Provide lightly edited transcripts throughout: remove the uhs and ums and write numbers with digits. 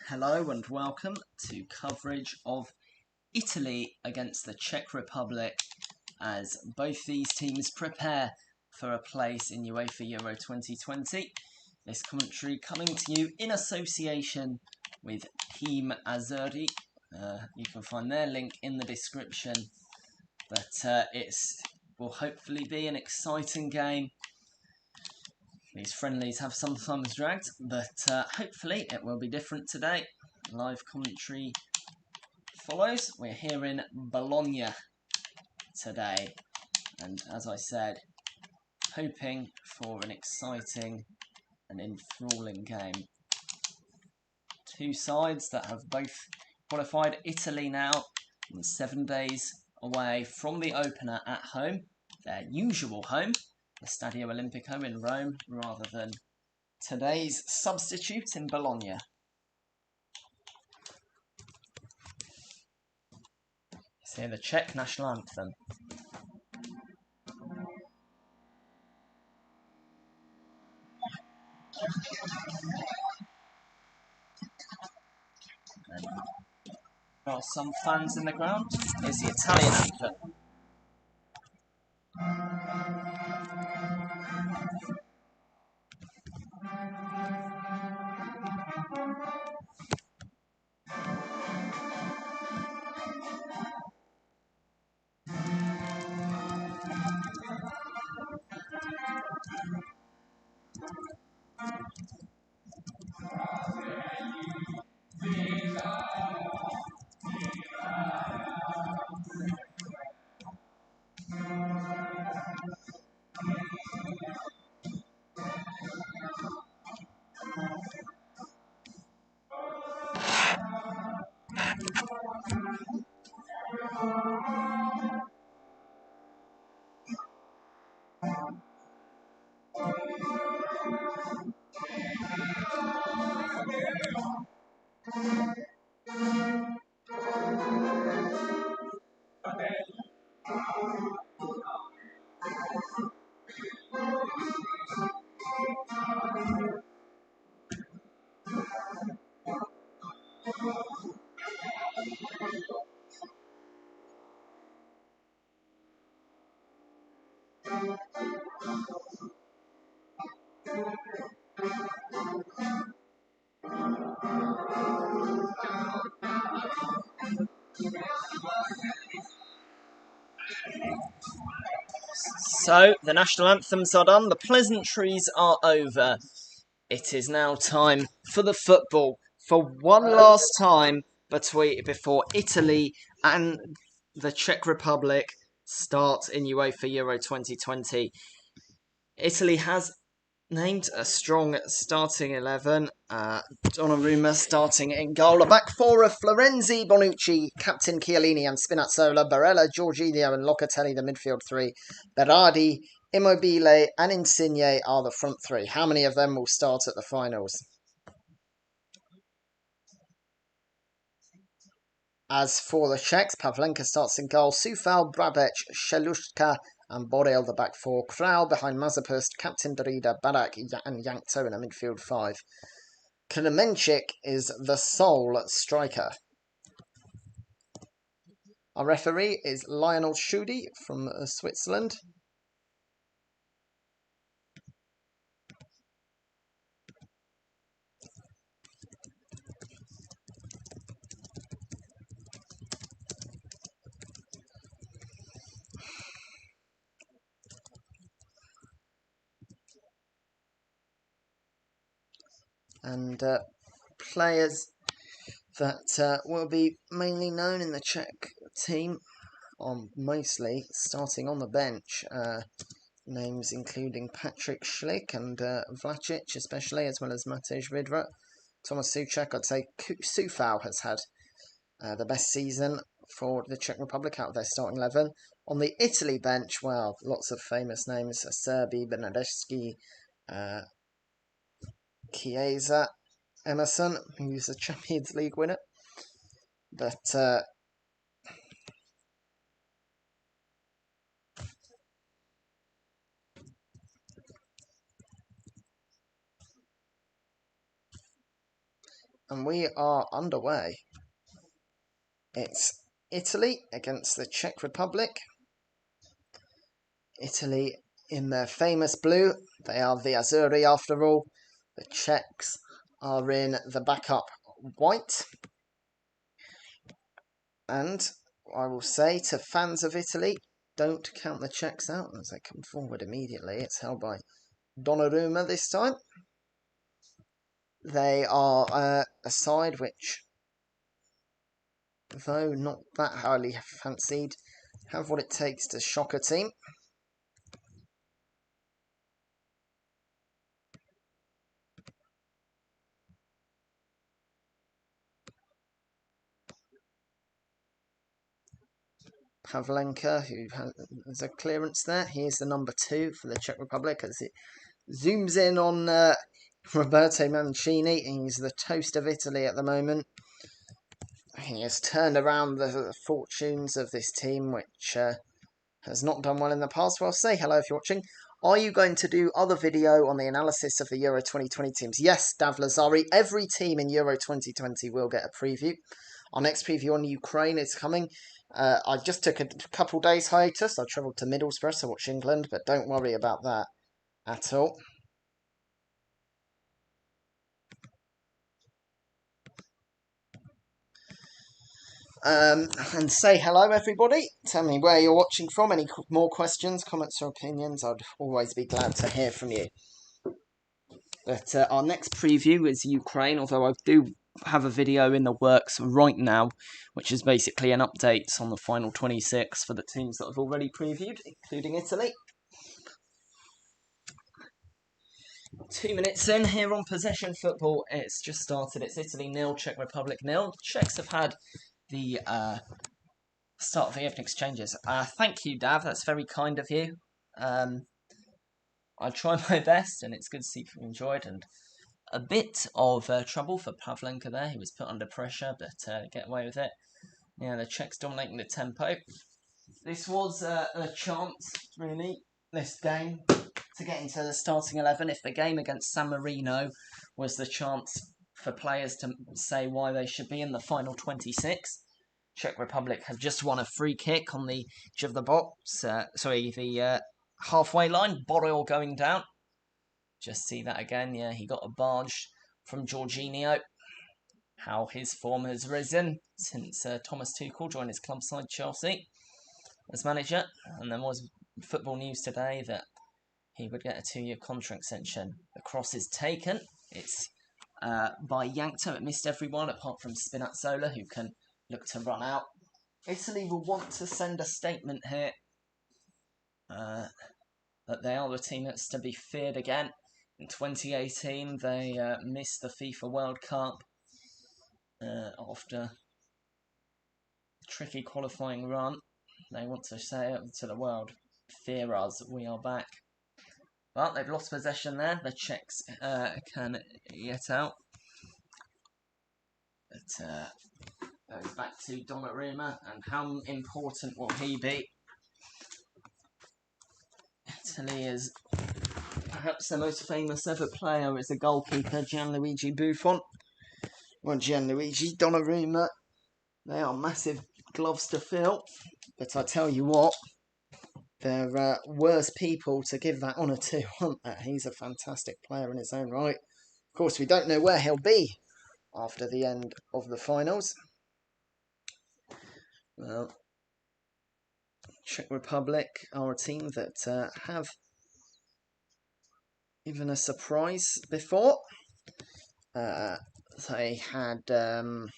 Hello and welcome to coverage of Italy against the Czech Republic as both these teams prepare for a place in UEFA Euro 2020. This commentary coming to you in association with Team Azzurri. You can find their link in the description, but it will hopefully be an exciting game. These friendlies have sometimes dragged, but hopefully it will be different today. Live commentary follows. We're here in Bologna today, and as I said, hoping for an exciting and enthralling game. Two sides that have both qualified. Italy now 7 days away from the opener at home, their usual home, the Stadio Olimpico in Rome, rather than today's substitute in Bologna. Let's hear the Czech national anthem. There are some fans in the ground. Here's the Italian anthem. So, the national anthems are done, the pleasantries are over. It is now time for the football for one last time before Italy and the Czech Republic start in UEFA Euro 2020. Italy has named a strong starting 11. Donnarumma starting in goal. A back four of Florenzi, Bonucci, Captain Chiellini and Spinazzola, Barella, Jorginho and Locatelli, the midfield three. Berardi, Immobile and Insigne are the front three. How many of them will start at the finals? As for the Czechs, Pavlenka starts in goal. Soufal, Brabec, Shelushka and Borel the back four. Kral behind Mazepust, Captain Darida, Barak and Yankto in a midfield five. Klemenchik is the sole striker. Our referee is Lionel Schudi from Switzerland. And players that will be mainly known in the Czech team are mostly starting on the bench. Names including Patrick Schlick and Vlacic especially, as well as Matej Vidra. Thomas Souček, I'd say Soufal has had the best season for the Czech Republic out of their starting 11. On the Italy bench, well, lots of famous names. Serbi, Bernardeschi, Chiesa, Emerson, who's a Champions League winner. But and we are underway. It's Italy against the Czech Republic. Italy in their famous blue. They are the Azzurri after all. The Czechs are in the backup white. And I will say to fans of Italy, don't count the Czechs out as they come forward immediately. It's held by Donnarumma this time. They are a side which, though not that highly fancied, have what it takes to shock a team. Pavlenka, who has a clearance there. He is the number 2 for the Czech Republic as it zooms in on Roberto Mancini. He's the toast of Italy at the moment. He has turned around the fortunes of this team, which has not done well in the past. Well, say hello if you're watching. Are you going to do other video on the analysis of the Euro 2020 teams? Yes, Dav Lazari. Every team in Euro 2020 will get a preview. Our next preview on Ukraine is coming. I just took a couple days hiatus. I travelled to Middlesbrough to watch England, but don't worry about that at all. And say hello, everybody. Tell me where you're watching from. Any more questions, comments, or opinions? I'd always be glad to hear from you. But our next preview is Ukraine, although I do have a video in the works right now, which is basically an update on the final 26 for the teams that I've already previewed, including Italy. 2 minutes in here on Possession Football. It's just started. It's Italy 0, Czech Republic 0. Czechs have had the start of the opening exchanges. Thank you, Dav. That's very kind of you. I try my best, and it's good to see if you enjoyed. And a bit of trouble for Pavlenka there. He was put under pressure, but get away with it. Yeah, the Czechs dominating the tempo. This was a chance, really, this game, to get into the starting 11. If the game against San Marino was the chance for players to say why they should be in the final 26, Czech Republic have just won a free kick on the edge of the box. The halfway line. Borrell going down. Just see that again. Yeah, he got a barge from Jorginho. How his form has risen since Thomas Tuchel joined his club side Chelsea as manager. And there was football news today that he would get a 2-year contract extension. The cross is taken. It's by Yankto. It missed everyone apart from Spinazzola, who can look to run out. Italy will want to send a statement here that they are the team that's to be feared again. In 2018, they missed the FIFA World Cup after a tricky qualifying run. They want to say to the world, fear us, we are back. But they've lost possession there. The Czechs can get out. But goes back to Donnarumma, and how important will he be? Italy is perhaps the most famous ever player as a goalkeeper, Gianluigi Buffon. Well, Gianluigi, Donnarumma, they are massive gloves to fill. But I tell you what, there are worse people to give that honour to, aren't there? He's a fantastic player in his own right. Of course, we don't know where he'll be after the end of the finals. Well, Czech Republic are a team that have given a surprise before. They had a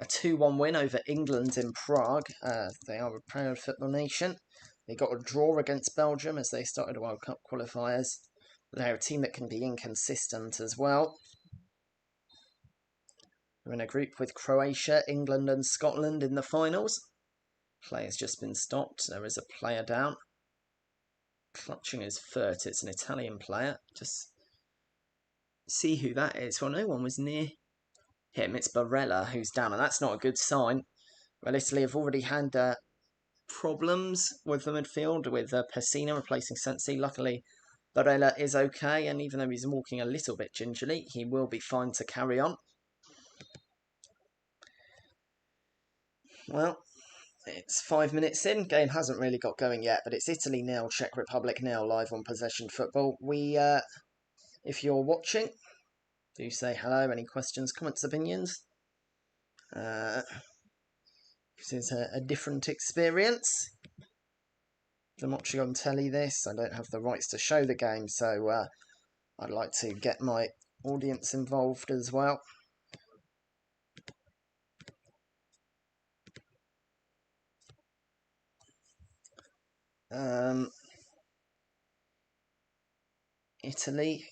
2-1 win over England in Prague. They are a proud football nation. They got a draw against Belgium as they started the World Cup qualifiers. They're a team that can be inconsistent as well. We're in a group with Croatia, England and Scotland in the finals. Player's just been stopped. There is a player down. Clutching his foot. It's an Italian player. Just see who that is. Well, no one was near him. It's Barella who's down, and that's not a good sign. Well, Italy have already had problems with the midfield, with Pessina replacing Sensi. Luckily, Barella is okay, and even though he's walking a little bit gingerly, he will be fine to carry on. Well, it's 5 minutes in. Game hasn't really got going yet, but it's Italy 0, Czech Republic 0 live on Possession Football. If you're watching, do say hello. Any questions, comments, opinions? This is a different experience than watching on telly. This I don't have the rights to show the game, so I'd like to get my audience involved as well. Italy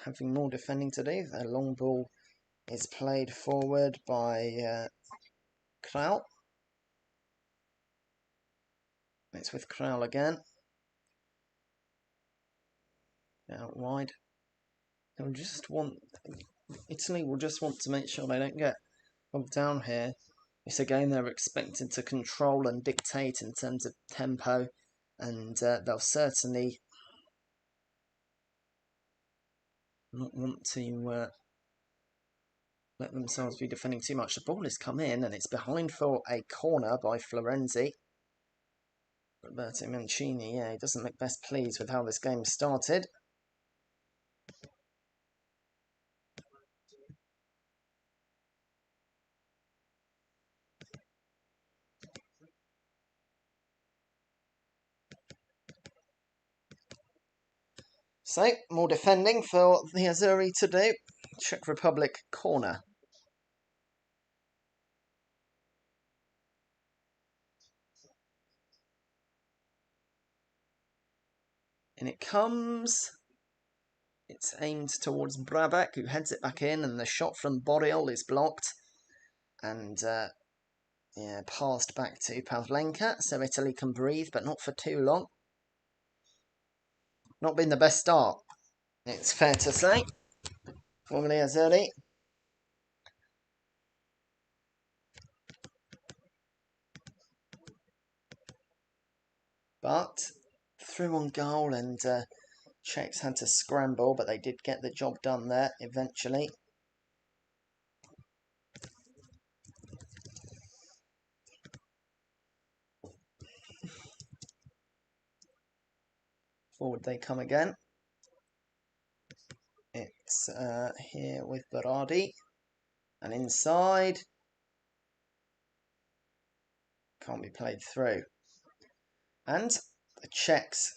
having more defending to do. Their long ball is played forward by Kral. It's with Kral again. Out wide. Italy will just want to make sure they don't get bogged down here. It's a game they're expected to control and dictate in terms of tempo, and they'll certainly not want to let themselves be defending too much. The ball has come in and it's behind for a corner by Florenzi. Roberto Mancini, he doesn't look best pleased with how this game started. So, more defending for the Azzurri to do. Czech Republic corner. And it comes. It's aimed towards Brabak, who heads it back in, and the shot from Boril is blocked. And, passed back to Pavlenka, so Italy can breathe, but not for too long. Not been the best start, it's fair to say, for the Azzurri. But through on goal, and Czechs had to scramble, but they did get the job done there eventually. Forward they come again. It's here with Berardi. And inside. Can't be played through. And the Czechs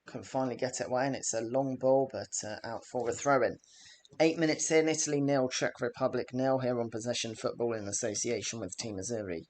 can finally get it away, and it's a long ball, but out for a throw-in. 8 minutes in, Italy 0, Czech Republic 0 here on Possession Football in association with Team Azzurri.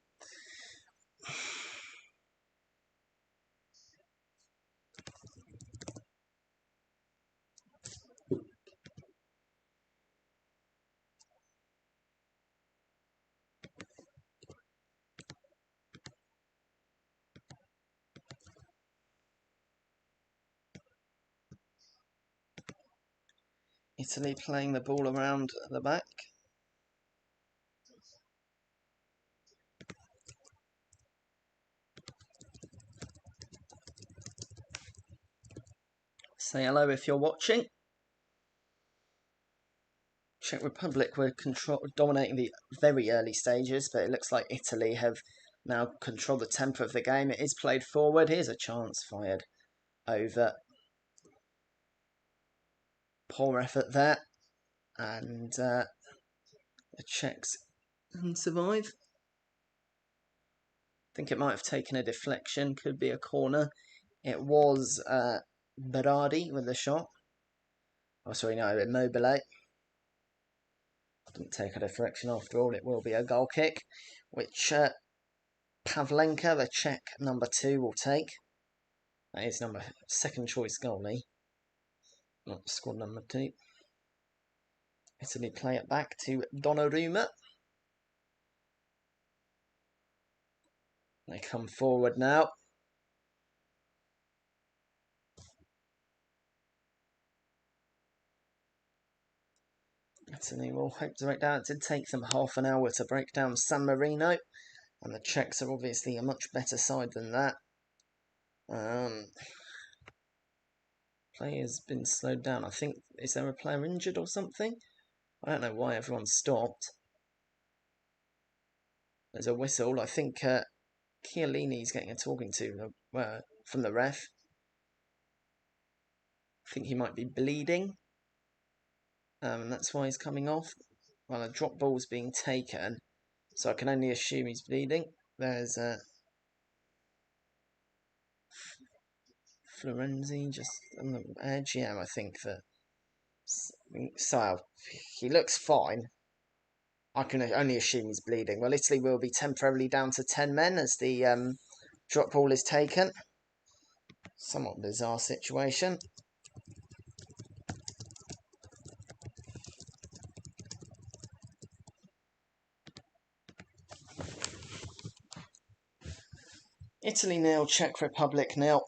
Italy playing the ball around the back. Say hello if you're watching. Czech Republic were dominating the very early stages, but it looks like Italy have now controlled the tempo of the game. It is played forward. Here's a chance fired over. Poor effort there. And the Czechs can survive. I think it might have taken a deflection. Could be a corner. It was Berardi with the shot. Oh, sorry, no, Immobile. Didn't take a deflection after all. It will be a goal kick, which Pavlenka, the Czech number 2, will take. That is second choice goalie, not squad number 2. Italy play it back to Donnarumma. They come forward now. Italy will hope to break down. It did take them half an hour to break down San Marino, and the Czechs are obviously a much better side than that. Play has been slowed down. I think, is there a player injured or something? I don't know why everyone's stopped. There's a whistle. I think Chiellini's getting a talking to from the ref. I think he might be bleeding. And that's why he's coming off. Well, a drop ball's being taken. So I can only assume he's bleeding. There's Florenzi just on the edge. Yeah, I think that. So he looks fine. I can only assume he's bleeding. Well, Italy will be temporarily down to 10 men as the drop ball is taken. Somewhat bizarre situation. Italy 0, Czech Republic 0.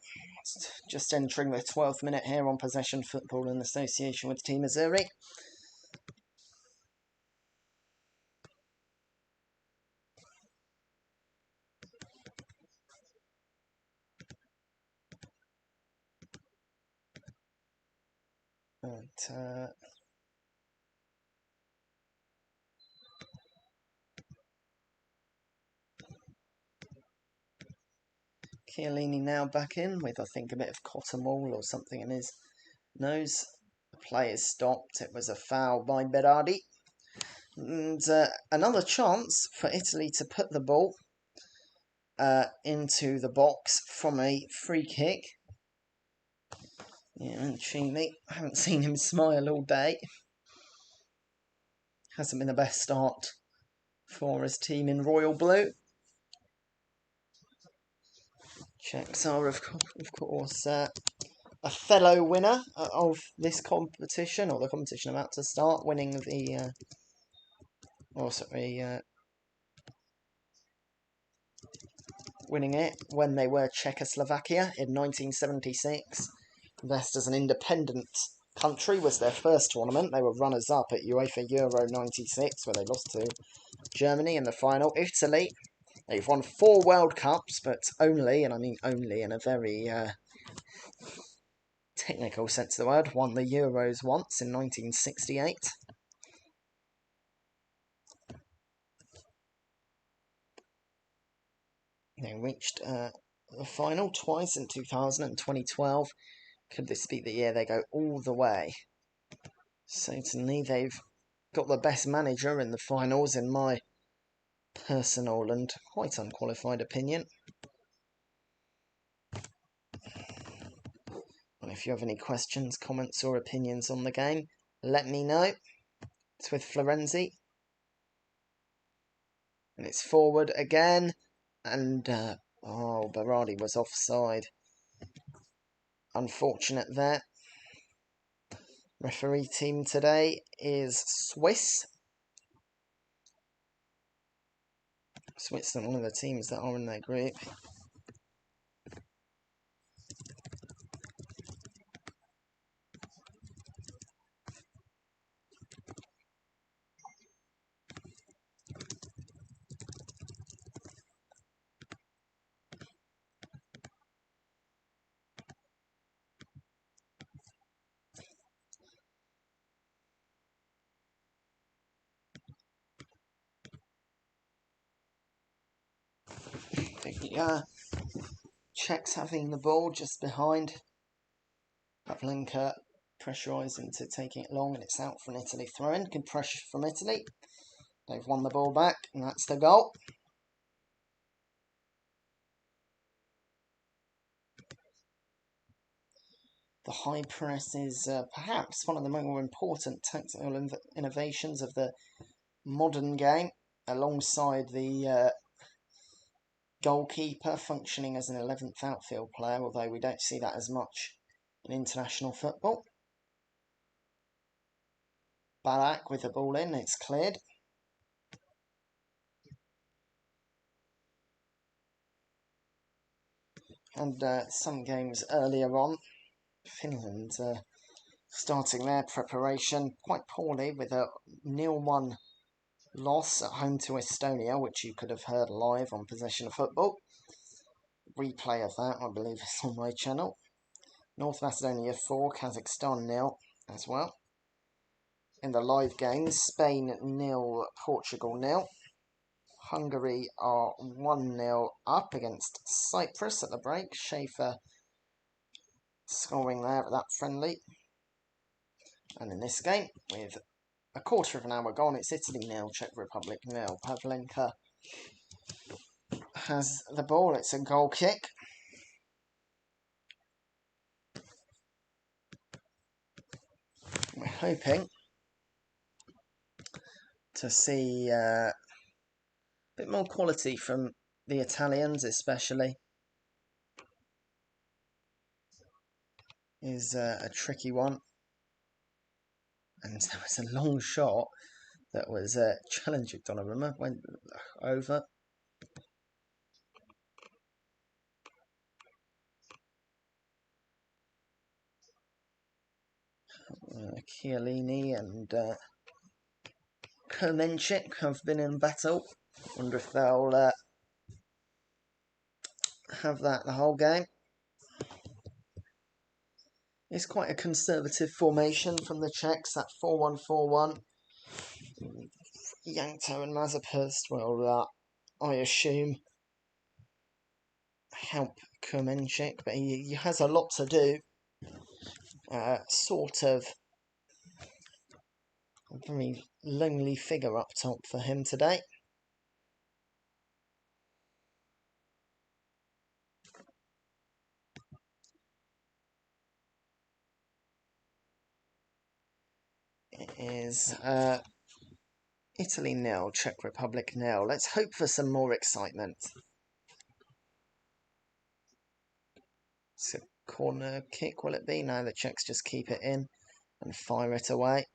Just entering the 12th minute here on Possession Football in association with Team Azzurri. Chiellini now back in with, I think, a bit of cotton wool or something in his nose. The play is stopped. It was a foul by Berardi. And another chance for Italy to put the ball into the box from a free kick. Yeah, and Chile, I haven't seen him smile all day. Hasn't been the best start for his team in royal blue. Czechs are, of course, a fellow winner of this competition, or the competition about to start, winning the... winning it when they were Czechoslovakia in 1976. This as an independent country was their first tournament. They were runners-up at UEFA Euro 96, where they lost to Germany in the final. Italy, they've won 4 World Cups, but only, and I mean only in a very technical sense of the word, won the Euros once in 1968. They reached the final twice in 2000 and 2012. Could this be the year they go all the way? Certainly, they've got the best manager in the finals, in my personal and quite unqualified opinion. And if you have any questions, comments or opinions on the game, let me know. It's with Florenzi. And it's forward again. And, Berardi was offside. Unfortunate there. Referee team today is Swiss. Switzerland, one of the teams that are in their group. The Czechs having the ball just behind. Pavlenka pressurising to taking it long, and it's out for an Italy throw-in. Good pressure from Italy. They've won the ball back, and that's the goal. The high press is perhaps one of the more important tactical innovations of the modern game, alongside the goalkeeper functioning as an 11th outfield player, although we don't see that as much in international football. Barak with the ball in, it's cleared. And some games earlier on, Finland starting their preparation quite poorly with a 0-1 loss at home to Estonia, which you could have heard live on Possession of Football. Replay of that, I believe, is on my channel. North Macedonia 4, Kazakhstan 0 as well. In the live games, Spain 0, Portugal 0. Hungary are 1-0 up against Cyprus at the break. Schaefer scoring there at that friendly. And in this game, with a quarter of an hour gone, it's Italy 0, Czech Republic 0. Pavlenka has the ball. It's a goal kick. We're hoping to see a bit more quality from the Italians, especially. Is a tricky one. And there was a long shot that was challenging Donnarumma, went over. Chiellini and Kermenchik have been in battle. Wonder if they'll have that the whole game. It's quite a conservative formation from the Czechs, that 4-1-4-1. Yankto and Mazepust will, I assume, help Kermenchik, but he has a lot to do. Sort of a very lonely figure up top for him today. It is Italy 0, Czech Republic 0. Let's hope for some more excitement. It's a corner kick, will it be? No, the Czechs just keep it in and fire it away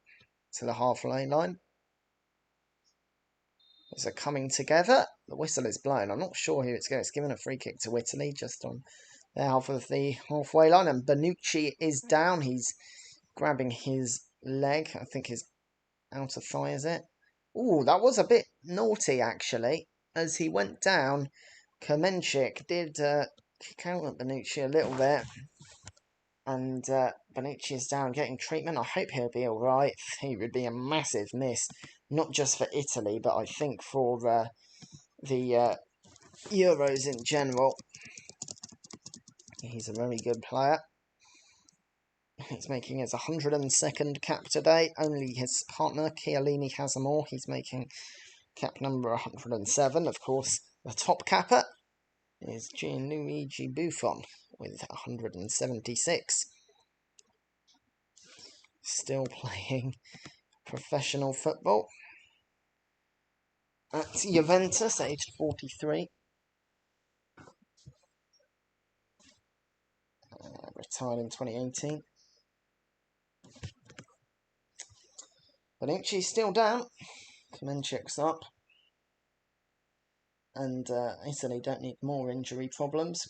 to the halfway line. As they're coming together, the whistle is blown. I'm not sure who it's going. It's given a free kick to Italy just on the half of the halfway line, and Bonucci is down. He's grabbing his leg. I think his outer thigh, is it? Ooh, that was a bit naughty, actually. As he went down, Kermenchik did kick out at Bonucci a little bit. And Bonucci is down getting treatment. I hope he'll be alright. He would be a massive miss, not just for Italy, but I think for the Euros in general. He's a very good player. He's making his 102nd cap today. Only his partner, Chiellini, has more. He's making cap number 107. Of course, the top capper is Gianluigi Buffon with 176. Still playing professional football at Juventus, aged 43. Retired in 2018. Bonucci's still down. Kermenchik's up. And Italy don't need more injury problems.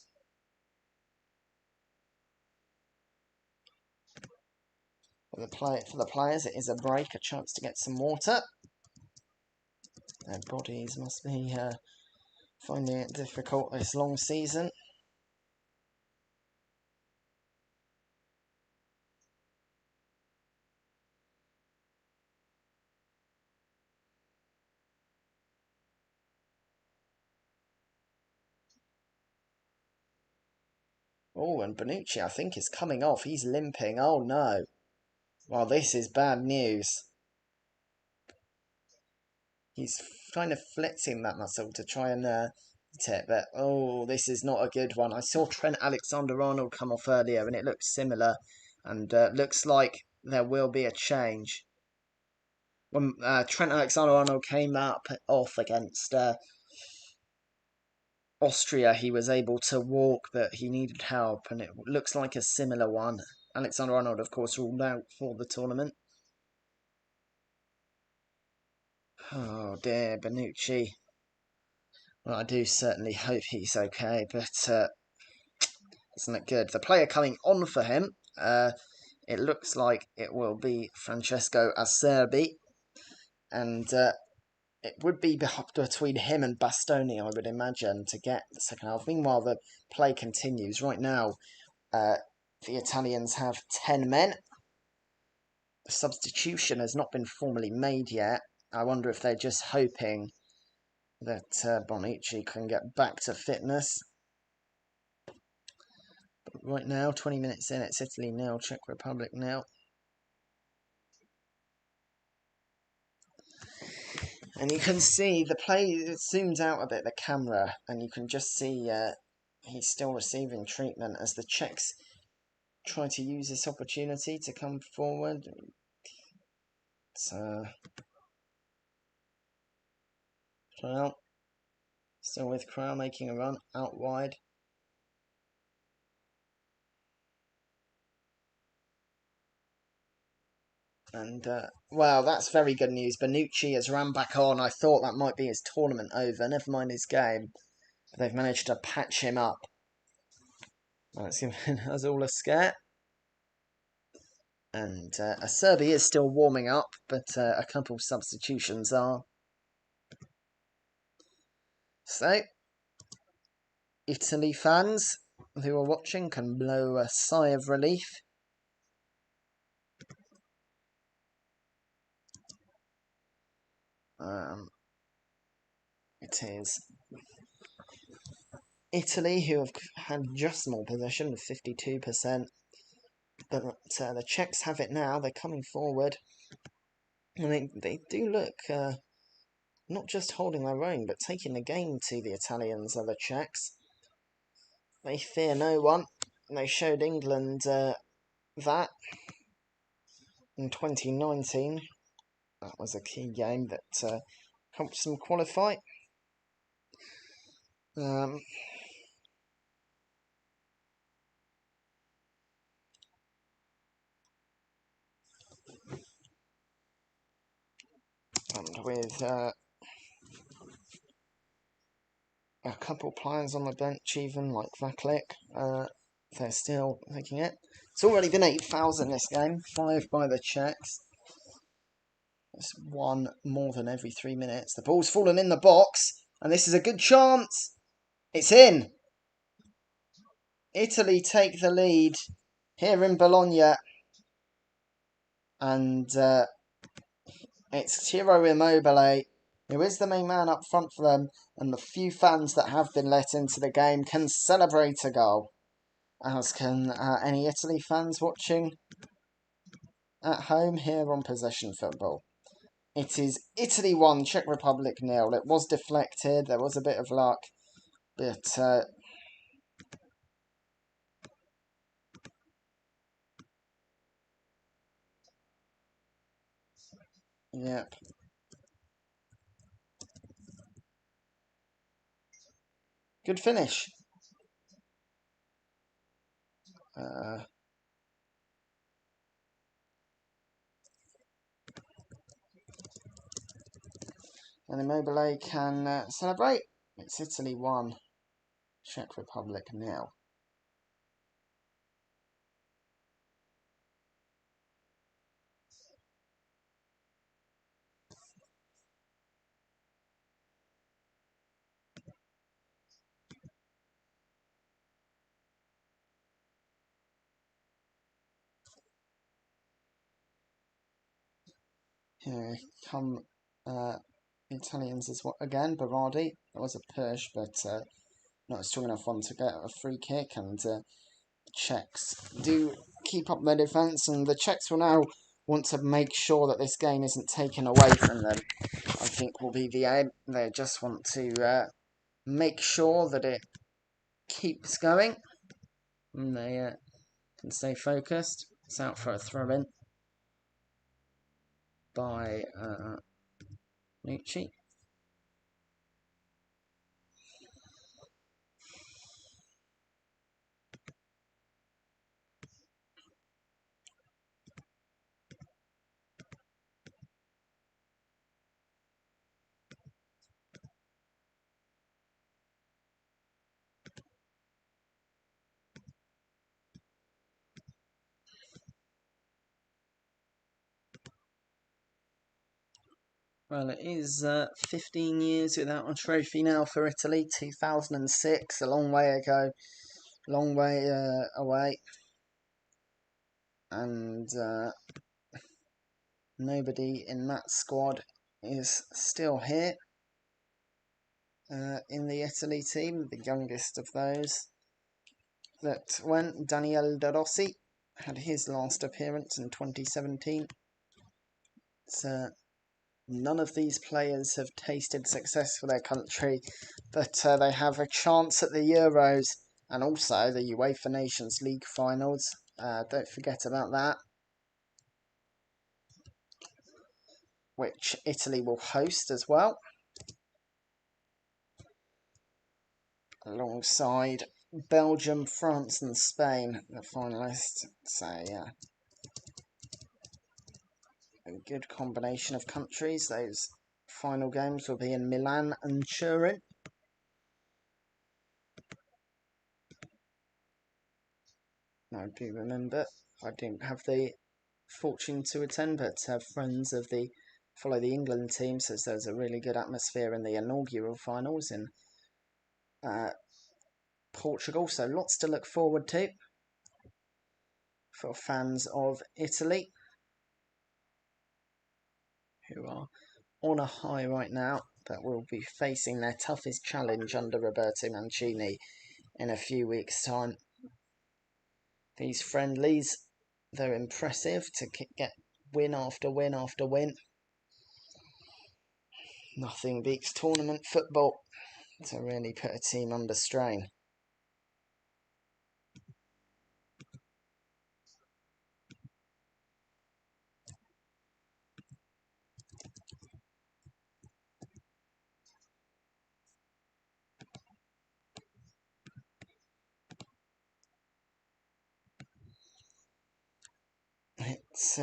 For the players, it is a break, a chance to get some water. Their bodies must be finding it difficult this long season. Oh, and Bonucci, I think, is coming off. He's limping. Oh, no. Well, this is bad news. He's kind of flexing that muscle to try and tip, but oh, this is not a good one. I saw Trent Alexander-Arnold come off earlier, and it looks similar, and looks like there will be a change. When Trent Alexander-Arnold came off against Austria, he was able to walk, but he needed help, and it looks like a similar one. Alexander-Arnold, of course, ruled out for the tournament. Oh dear, Bonucci. Well, I do certainly hope he's okay, but isn't it good? The player coming on for him, it looks like it will be Francesco Acerbi, and it would be between him and Bastoni, I would imagine, to get the second half. Meanwhile, the play continues. Right now, the Italians have 10 men. The substitution has not been formally made yet. I wonder if they're just hoping that Bonucci can get back to fitness. But right now, 20 minutes in, it's Italy 0, Czech Republic 0. And you can see the play, it zooms out a bit, the camera, and you can just see he's still receiving treatment as the Czechs try to use this opportunity to come forward. So, Crowell, still with Crowell making a run out wide. And, wow, that's very good news. Bonucci has ran back on. I thought that might be his tournament over. Never mind his game. But they've managed to patch him up. That's given us all a scare. And Acerbi is still warming up, but a couple substitutions are. So, Italy fans who are watching can blow a sigh of relief. It is Italy who have had just more possession with 52%. But the Czechs have it now. They're coming forward. And they do look not just holding their own, but taking the game to the Italians are the Czechs. They fear no one. They showed England that in 2019. That was a key game that helped them qualify. And with a couple players on the bench, even like Vaklik, they're still taking it. It's already been 8,000 this game, 5 by the Czechs. It's one more than every 3 minutes. The ball's fallen in the box, and this is a good chance. It's in. Italy take the lead here in Bologna, and it's Ciro Immobile, who is the main man up front for them, and the few fans that have been let into the game can celebrate a goal, as can any Italy fans watching at home here on Possession Football. It is Italy 1, Czech Republic 0. It was deflected, there was a bit of luck, but yep. Good finish. And Immobile can celebrate. It's Italy 1, Czech Republic 0. Here come Italians as well. Again, Berardi. It was a push, but not a strong enough one to get a free kick. And Czechs do keep up their defence, and the Czechs will now want to make sure that this game isn't taken away from them. I think will be the aim. They just want to make sure that it keeps going, and they can stay focused. It's out for a throw-in by Nucci. Well, it is 15 years without a trophy now for Italy. 2006, a long way ago, long way away. And nobody in that squad is still here. in the Italy team, the youngest of those that went. Daniele De Rossi had his last appearance in 2017. So none of these players have tasted success for their country, but they have a chance at the Euros and also the UEFA Nations League finals. Don't forget about that, which Italy will host as well, alongside Belgium, France and Spain, the finalists. So yeah, a good combination of countries. Those final games will be in Milan and Turin. I do remember, I didn't have the fortune to attend, but have friends of follow the England team, says there's a really good atmosphere in the inaugural finals in Portugal, so lots to look forward to for fans of Italy, who are on a high right now, but will be facing their toughest challenge under Roberto Mancini in a few weeks' time. These friendlies, they're impressive to get win after win after win. Nothing beats tournament football to really put a team under strain. It's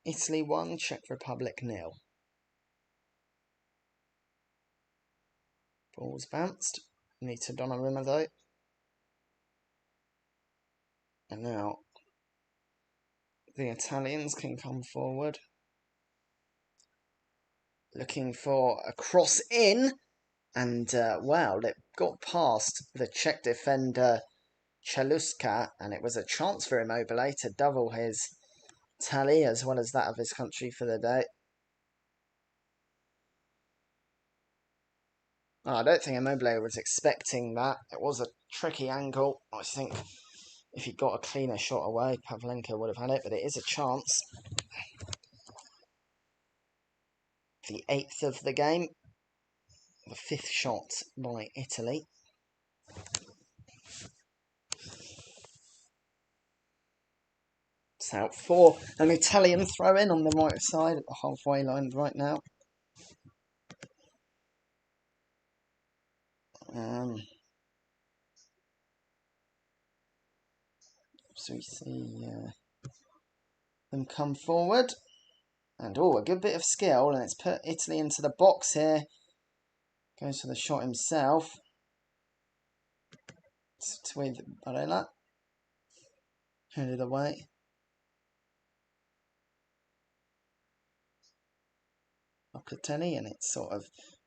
Italy 1, Czech Republic 0. Ball's bounced. Need to Donnarumma though. And now the Italians can come forward. Looking for a cross in. And, wow, it got past the Czech defender Cheluska. And it was a chance for Immobile to double his tally as well as that of his country for the day. Oh, I don't think Immobile was expecting that. It was a tricky angle. I think if he got a cleaner shot away, Pavlenka would have had it, but it is a chance. The 8th of the game. The 5th shot by Italy. It's out for an Italian throw-in on the right side at the halfway line right now. So we see them come forward. And, a good bit of skill. And it's put Italy into the box here. Goes for the shot himself. It's with Barella. Headed away. Locatelli, and it's sort of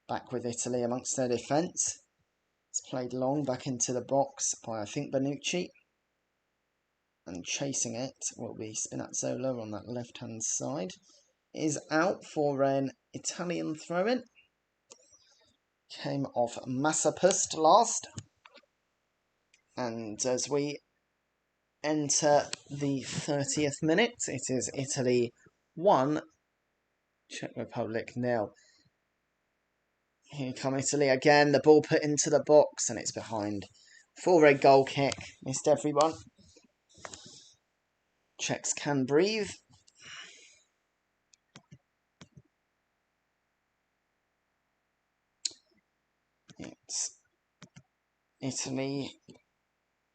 back with Italy amongst their defence. It's played long back into the box by, I think, Bonucci. And chasing it will be Spinazzola on that left-hand side. It is out for an Italian throw-in. Came off Massapust last. And as we enter the 30th minute, it is Italy 1, Czech Republic 0. Here come Italy again. The ball put into the box and it's behind. For a goal kick. Missed everyone. Czechs can breathe. It's Italy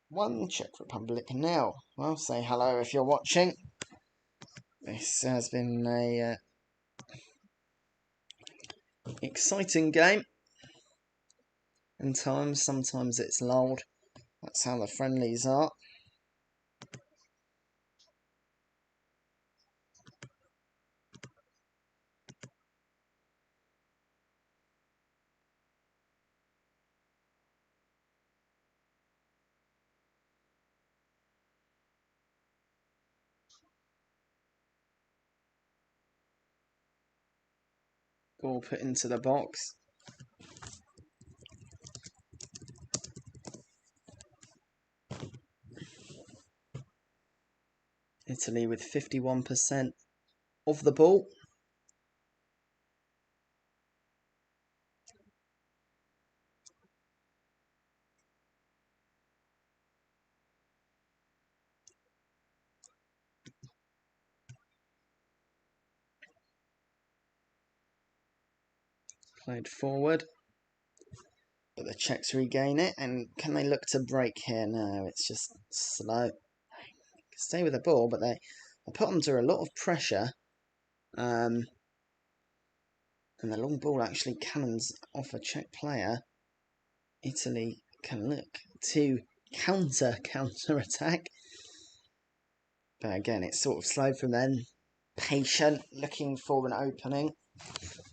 1, Czech Republic 0. Well, say hello if you're watching. This has been a exciting game. In times, sometimes it's lulled. That's how the friendlies are. Ball put into the box. Italy with 51% of the ball. Played forward. But the Czechs regain it, and can they look to break here? No, it's just slow. Stay with the ball, but they put under a lot of pressure. And the long ball actually cannons off a Czech player. Italy can look to counter attack. But again, it's sort of slow from them. Patient, looking for an opening.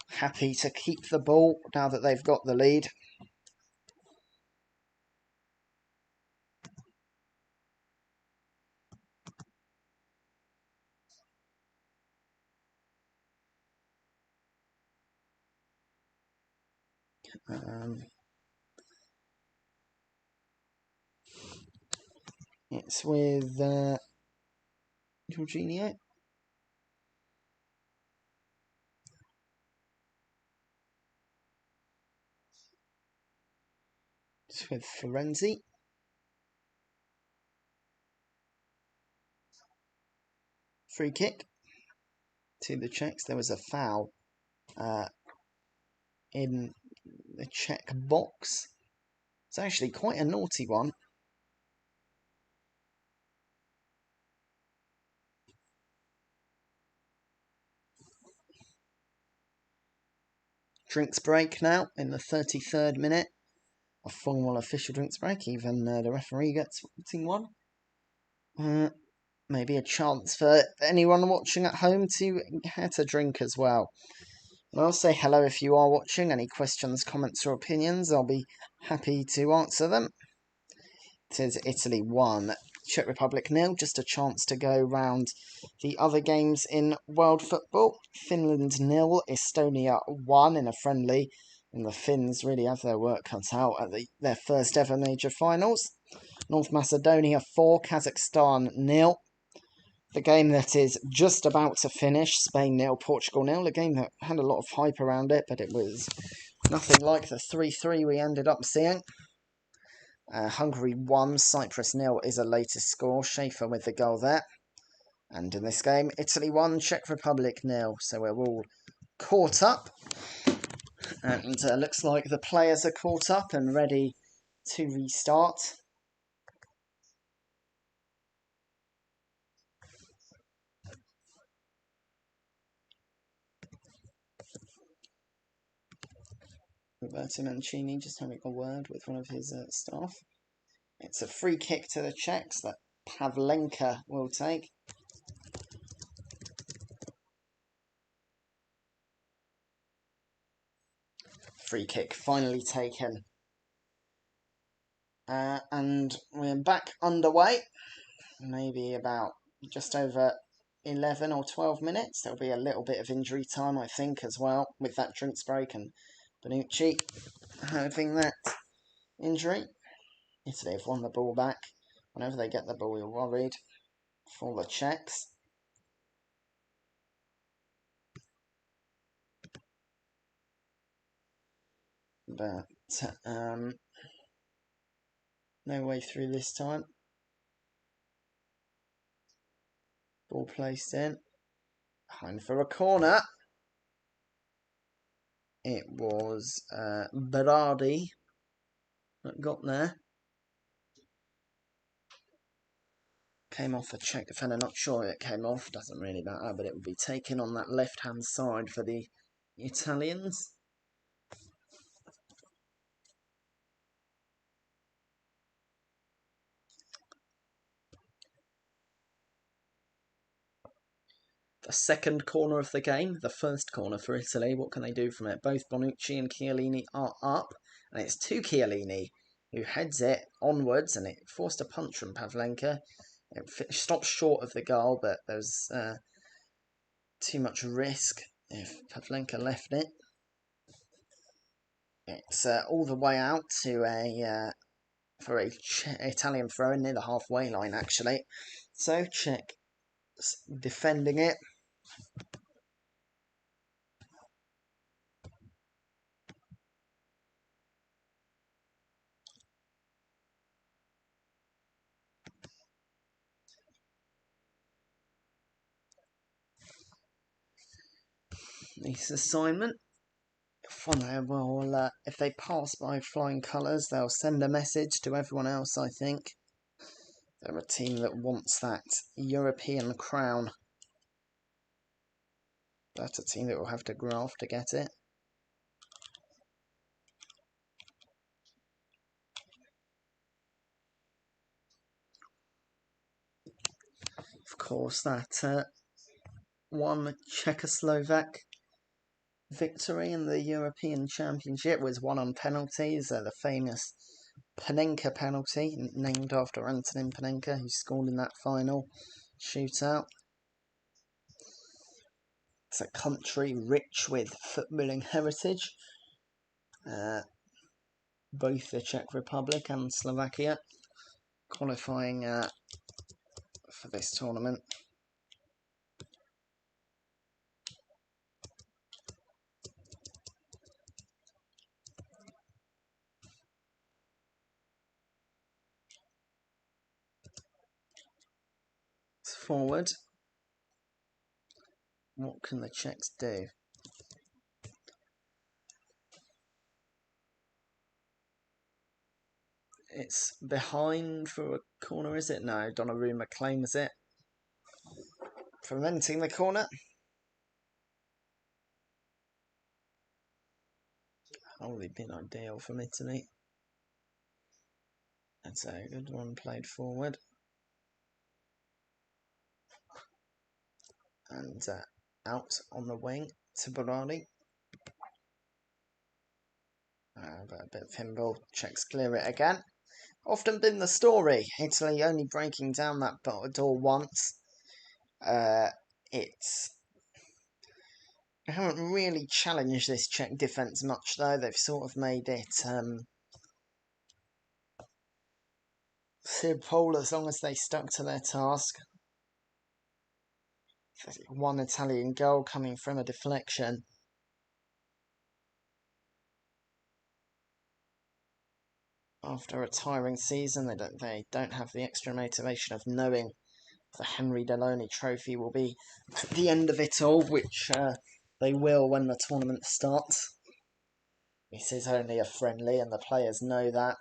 Happy to keep the ball now that they've got the lead. It's with Jorginho. It's with Florenzi. Free kick to the Czechs. There was a foul in the Czech box. It's actually quite a naughty one. Drinks break now in the 33rd minute. A formal official drinks break. Even the referee gets one. Maybe a chance for anyone watching at home to get a drink as well. And I'll say hello if you are watching. Any questions, comments or opinions, I'll be happy to answer them. It is Italy 1, Czech Republic 0. Just a chance to go round the other games in world football. Finland 0, Estonia 1 in a friendly. And the Finns really have their work cut out at their first ever major finals. North Macedonia 4, Kazakhstan 0. The game that is just about to finish, Spain 0, Portugal 0. A game that had a lot of hype around it, but it was nothing like the 3-3 we ended up seeing. Hungary 1, Cyprus 0 is a latest score. Schaefer with the goal there. And in this game, Italy 1, Czech Republic 0. So we're all caught up. And looks like the players are caught up and ready to restart. Roberto Mancini just having a word with one of his staff. It's a free kick to the Czechs that Pavlenka will take. Free kick finally taken. And we're back underway. Maybe about just over 11 or 12 minutes. There'll be a little bit of injury time, I think, as well, with that drinks break and Bonucci having that injury. Italy have won the ball back. Whenever they get the ball, you're worried for the Czechs. But no way through this time. Ball placed in. Behind for a corner. It was Berardi that got there. Came off a Czech defender. Not sure it came off. Doesn't really matter. But it would be taken on that left-hand side for the Italians. The second corner of the game, the first corner for Italy. What can they do from it? Both Bonucci and Chiellini are up. And it's to Chiellini, who heads it onwards. And it forced a punch from Pavlenka. It stopped short of the goal, but there was too much risk if Pavlenka left it. It's all the way out to for a Italian throw-in near the halfway line, actually. So Czech defending it. This assignment, if they pass by flying colours, they'll send a message to everyone else, I think. They're a team that wants that European crown. That's a team that will have to graft to get it. Of course, that one Czechoslovak victory in the European Championship was won on penalties. The famous Panenka penalty, named after Antonin Panenka, who scored in that final shootout. It's a country rich with footballing heritage. Both the Czech Republic and Slovakia qualifying for this tournament. Forward. What can the Czechs do? It's behind for a corner, is it? No, Donnarumma claims it. Preventing the corner. Only been ideal from Italy. That's a good one played forward. And out on the wing to Berardi. But a bit of pinball. Czechs clear it again. Often been the story. Italy only breaking down that door once. They haven't really challenged this Czech defence much, though. They've sort of made it simple as long as they stuck to their task. One Italian goal coming from a deflection. After a tiring season, they don't have the extra motivation of knowing the Henry Deloney Trophy will be at the end of it all, which they will when the tournament starts. This is only a friendly, and the players know that.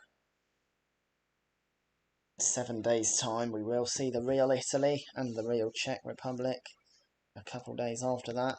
7 days' time, we will see the real Italy and the real Czech Republic. A couple days after that.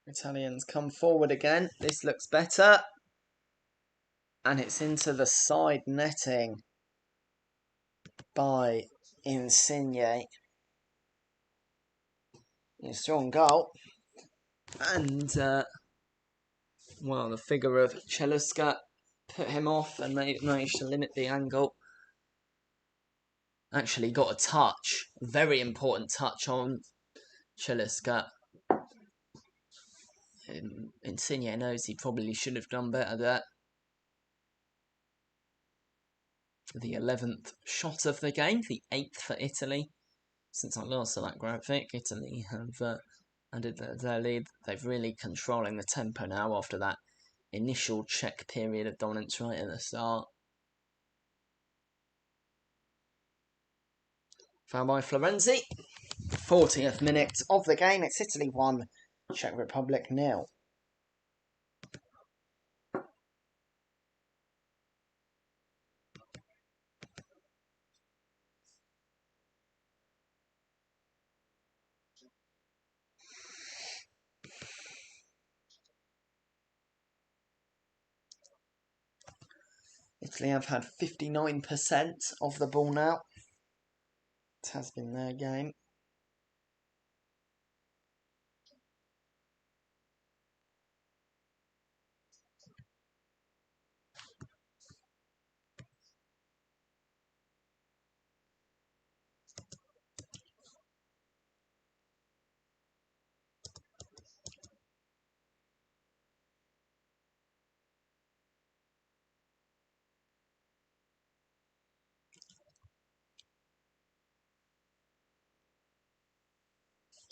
Italians come forward again. This looks better. And it's into the side netting by Insigne. A strong goal. And, the figure of Cheluska put him off and managed to limit the angle. Actually got a touch. A very important touch on Cheluska. Insigne knows he probably should have done better there. The 11th shot of the game, the 8th for Italy. Since I last saw that graphic, Italy have added their lead. They've really controlling the tempo now after that initial Czech period of dominance right at the start. Foul by Florenzi. 40th minute of the game. It's Italy 1, Czech Republic 0. Italy have had 59% of the ball now. It has been their game.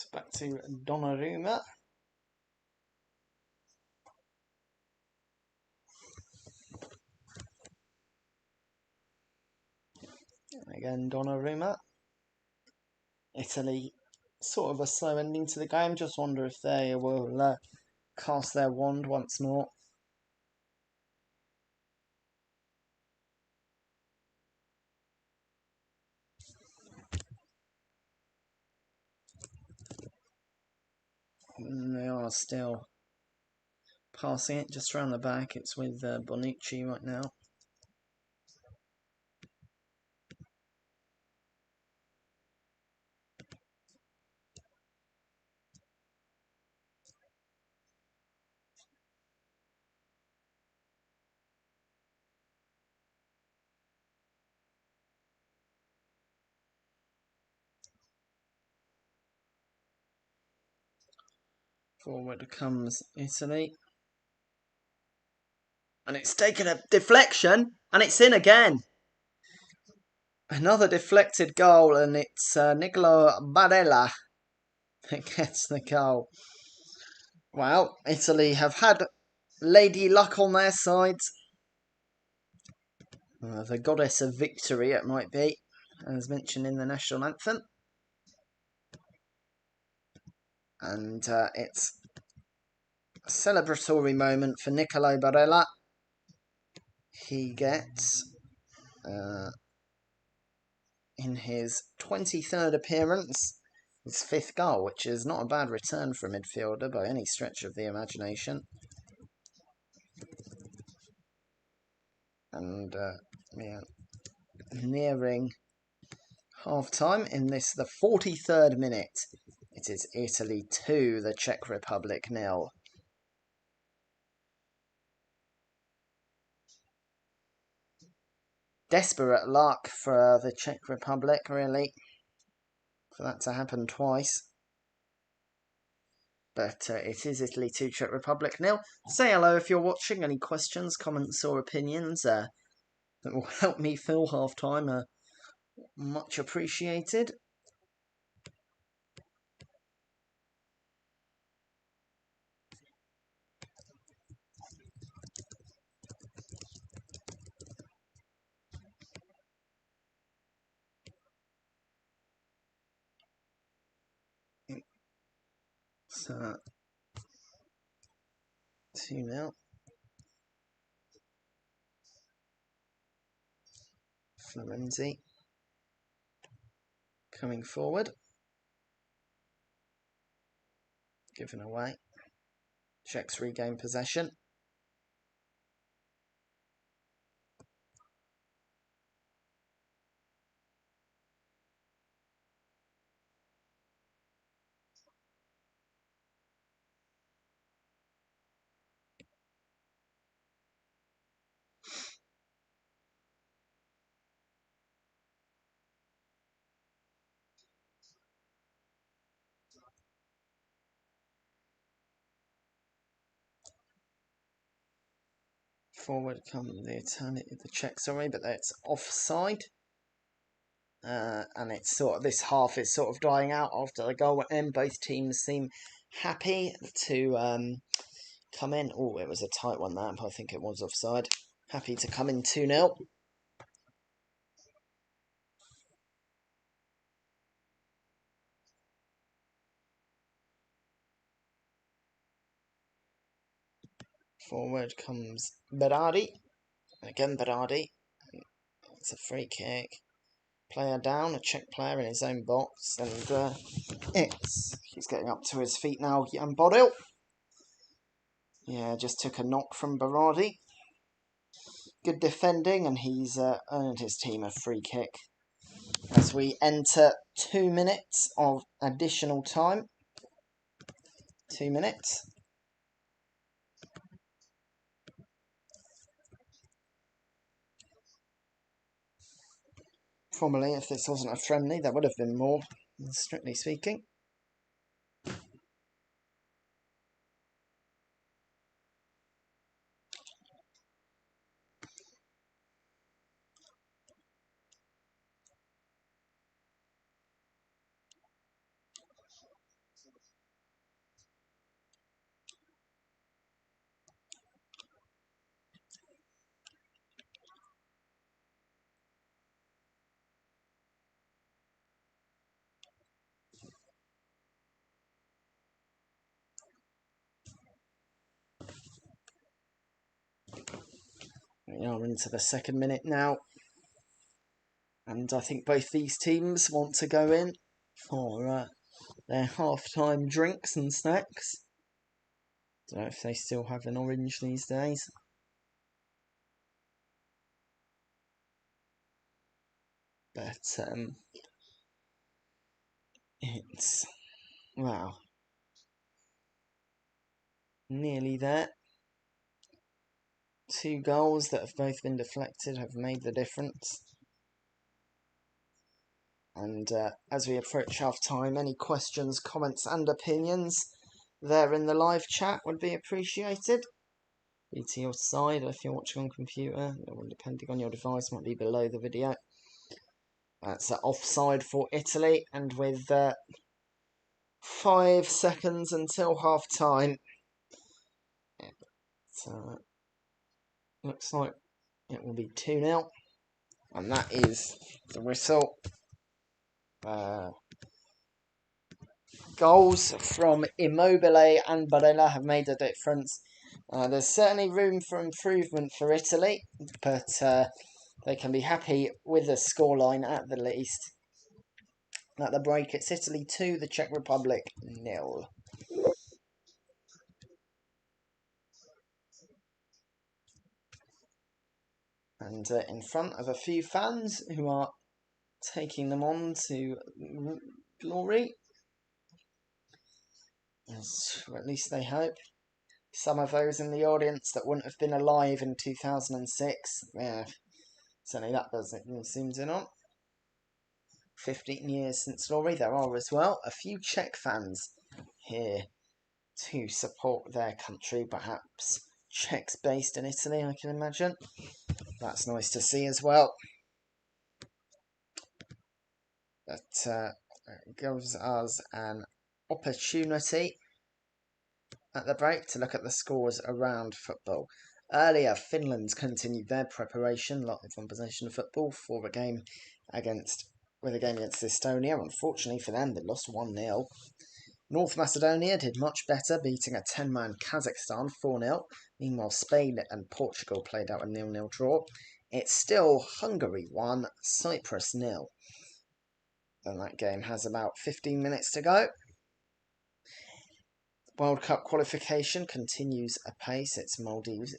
So back to Donnarumma. Again, Donnarumma. Italy, sort of a slow ending to the game. Just wonder if they will cast their wand once more. And they are still passing it just around the back. It's with Bonucci right now. Forward comes Italy. And it's taken a deflection, and it's in again. Another deflected goal, and it's Nicolo Barella that gets the goal. Well, Italy have had Lady Luck on their side. The goddess of victory, it might be, as mentioned in the national anthem. And it's a celebratory moment for Nicolo Barella. He gets, in his 23rd appearance, his 5th goal, which is not a bad return for a midfielder by any stretch of the imagination. And, nearing half-time in this, the 43rd minute. It is Italy 2, the Czech Republic 0. Desperate luck for the Czech Republic, really, for that to happen twice. But it is Italy 2, Czech Republic 0. Say hello if you're watching. Any questions, comments or opinions that will help me fill half-time are much appreciated. So, 2-0. Florenzi coming forward. Given away. Czechs regain possession. Forward come the Czechs, but that's offside. And it's sort of, this half is sort of dying out after the goal went in. Both teams seem happy to come in. Oh, it was a tight one that, but I think it was offside. Happy to come in 2-0. Forward comes Berardi. Again Berardi. It's a free kick. Player down, a Czech player in his own box, and he's getting up to his feet now, Jan Bodil. Yeah, just took a knock from Berardi. Good defending, and he's earned his team a free kick. As we enter 2 minutes of additional time. 2 minutes. Probably, if this wasn't a friendly, there would have been more, strictly speaking. We are into the second minute now. And I think both these teams want to go in for their half-time drinks and snacks. Don't know if they still have an orange these days. But it's, wow, nearly there. 2 goals that have both been deflected have made the difference. And as we approach half-time, any questions, comments and opinions there in the live chat would be appreciated. Be to your side if you're watching on computer, or depending on your device, might be below the video. That's offside for Italy, and with 5 seconds until half-time, looks like it will be 2-0, and that is the whistle. Goals from Immobile and Barella have made a difference. There's certainly room for improvement for Italy, but they can be happy with the scoreline at the least. At the break, it's Italy 2, the Czech Republic 0. And in front of a few fans who are taking them on to glory. Or at least they hope. Some of those in the audience that wouldn't have been alive in 2006. Yeah, certainly that doesn't seem to not. 15 years since glory. There are as well a few Czech fans here to support their country, perhaps Czechs based in Italy, I can imagine. That's nice to see as well. That gives us an opportunity at the break to look at the scores around football. Earlier, Finland continued their preparation live on possession of football for a game against Estonia. Unfortunately for them, they lost 1-0. North Macedonia did much better, beating a 10-man Kazakhstan 4-0. Meanwhile, Spain and Portugal played out a 0-0 draw. It's still Hungary 1, Cyprus 0. And that game has about 15 minutes to go. World Cup qualification continues apace. It's Maldives.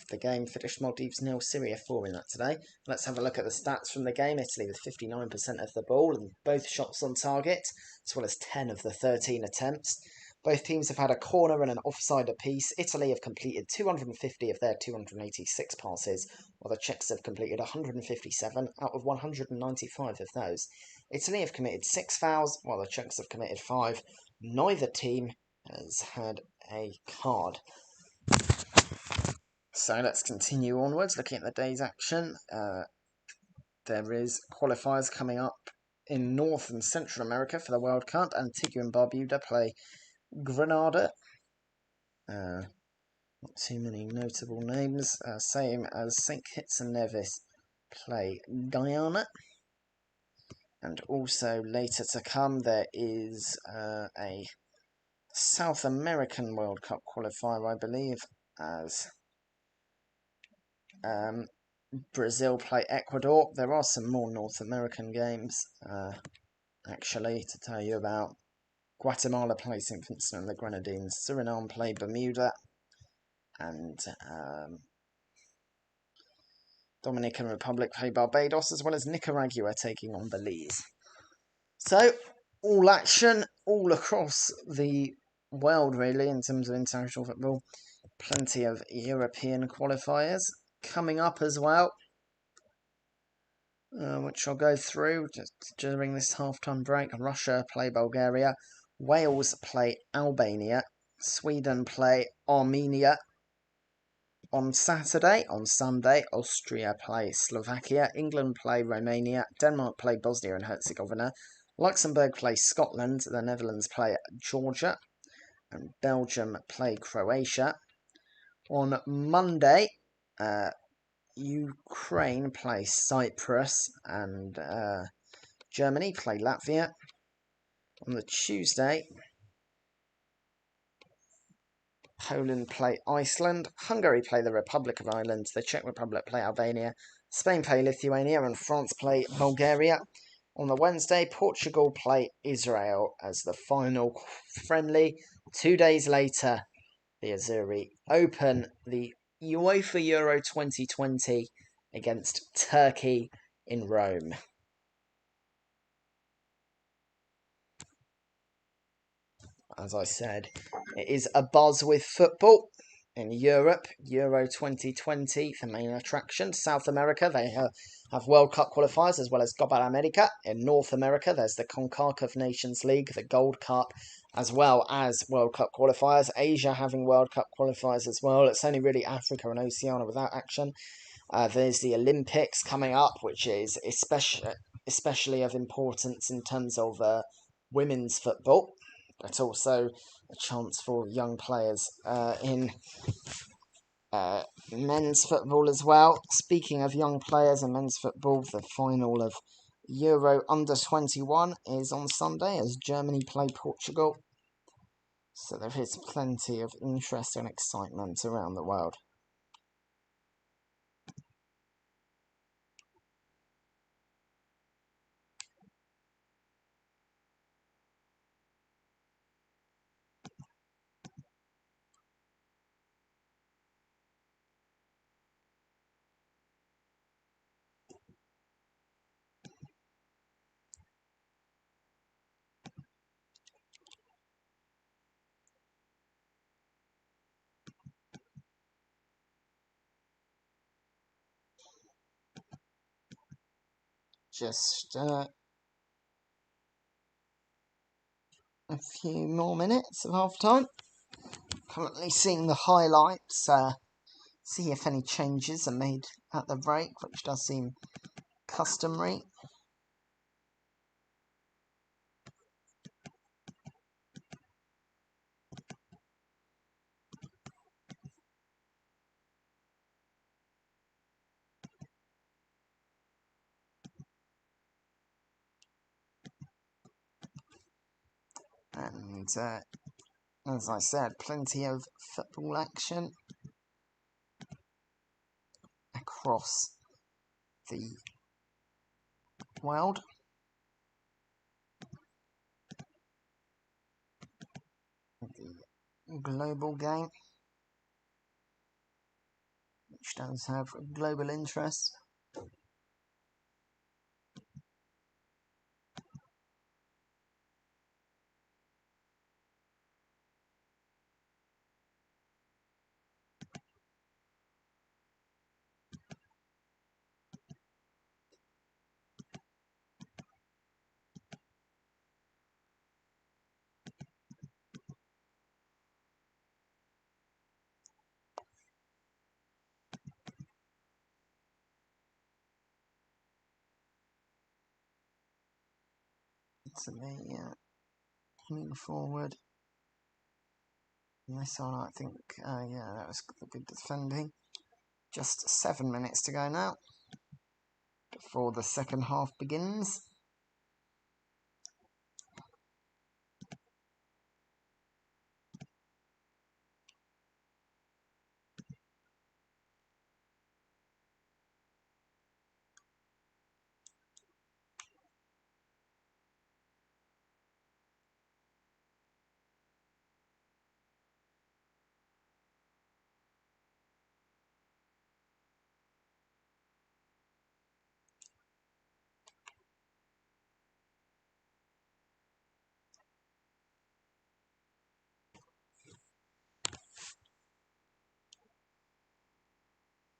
The game finished Maldives 0, Syria 4 in that today. Let's have a look at the stats from the game. Italy with 59% of the ball and both shots on target, as well as 10 of the 13 attempts. Both teams have had a corner and an offside apiece. Italy have completed 250 of their 286 passes, while the Czechs have completed 157 out of 195 of those. Italy have committed 6 fouls, while the Czechs have committed 5. Neither team has had a card. So let's continue onwards, looking at the day's action. There is qualifiers coming up in North and Central America for the World Cup. Antigua and Barbuda play Grenada. Not too many notable names. Same as St. Kitts and Nevis play Guyana. And also later to come there is a South American World Cup qualifier, I believe, as Brazil play Ecuador. There are some more North American games, actually, to tell you about. Guatemala play St. Vincent and the Grenadines. Suriname play Bermuda. And Dominican Republic play Barbados, as well as Nicaragua taking on Belize. So, all action, all across the world, really, in terms of international football. Plenty of European qualifiers coming up as well, which I'll go through just during this half-time break. Russia play Bulgaria, Wales play Albania, Sweden play Armenia. On Saturday, on Sunday, Austria play Slovakia, England play Romania, Denmark play Bosnia and Herzegovina, Luxembourg play Scotland, the Netherlands play Georgia, and Belgium play Croatia. On Monday, Ukraine play Cyprus, and Germany play Latvia. On the Tuesday, Poland play Iceland, Hungary play the Republic of Ireland, the Czech Republic play Albania, Spain play Lithuania, and France play Bulgaria. On the Wednesday, Portugal play Israel as the final friendly. 2 days later, the Azzurri open the UEFA Euro 2020 against Turkey in Rome. As I said, it is a buzz with football in Europe. Euro 2020, the main attraction. South America, they have World Cup qualifiers as well as Copa America. In North America, there's the CONCACAF Nations League, the Gold Cup, as well as World Cup qualifiers. Asia having World Cup qualifiers as well. It's only really Africa and Oceania without action. There's the Olympics coming up, which is especially of importance in terms of women's football, but also a chance for young players in men's football as well. Speaking of young players in men's football, the final of Euro Under-21 is on Sunday as Germany play Portugal. So there is plenty of interest and excitement around the world. Just a few more minutes of half time. Currently seeing the highlights, see if any changes are made at the break, which does seem customary. And as I said, plenty of football action across the world. The global game, which does have global interest. To me, coming forward. And this one, I think, yeah, that was good defending. Just 7 minutes to go now before the second half begins.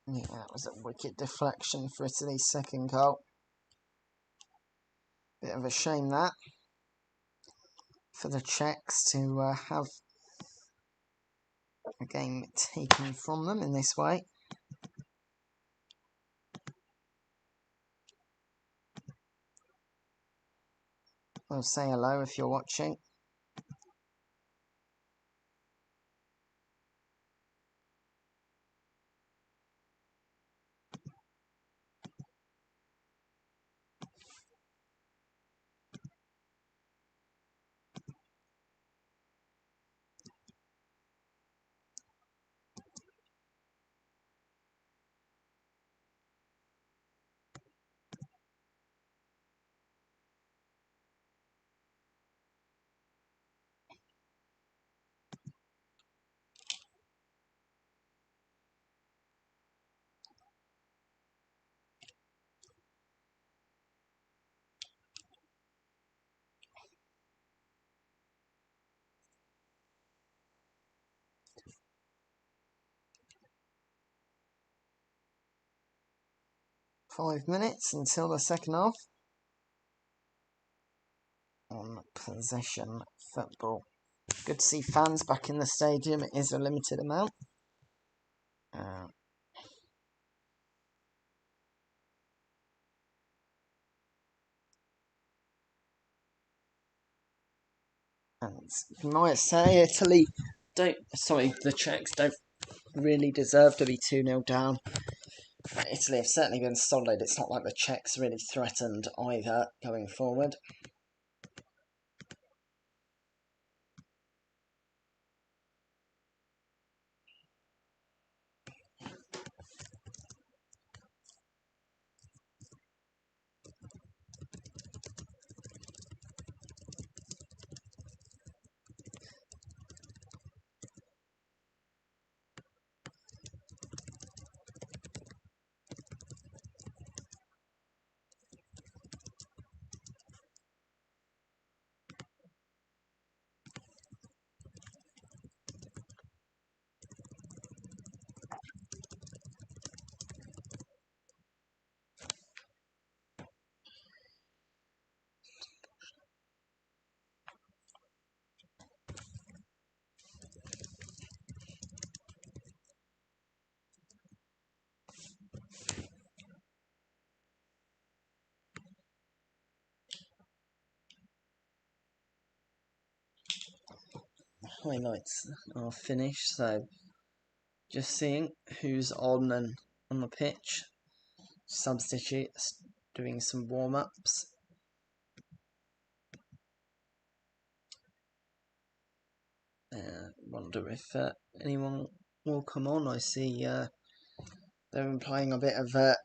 Yeah, that was a wicked deflection for Italy's second goal. Bit of a shame that for the Czechs to have a game taken from them in this way. Well, say hello if you're watching. 5 minutes until the second half. On possession football. Good to see fans back in the stadium. It is a limited amount. And you might say the Czechs don't really deserve to be 2-0 down. Italy have certainly been solid. It's not like the Czechs really threatened either going forward. Highlights are finished, so just seeing who's on the pitch. Substitutes doing some warm-ups. Wonder if anyone will come on. I see they're playing a bit of a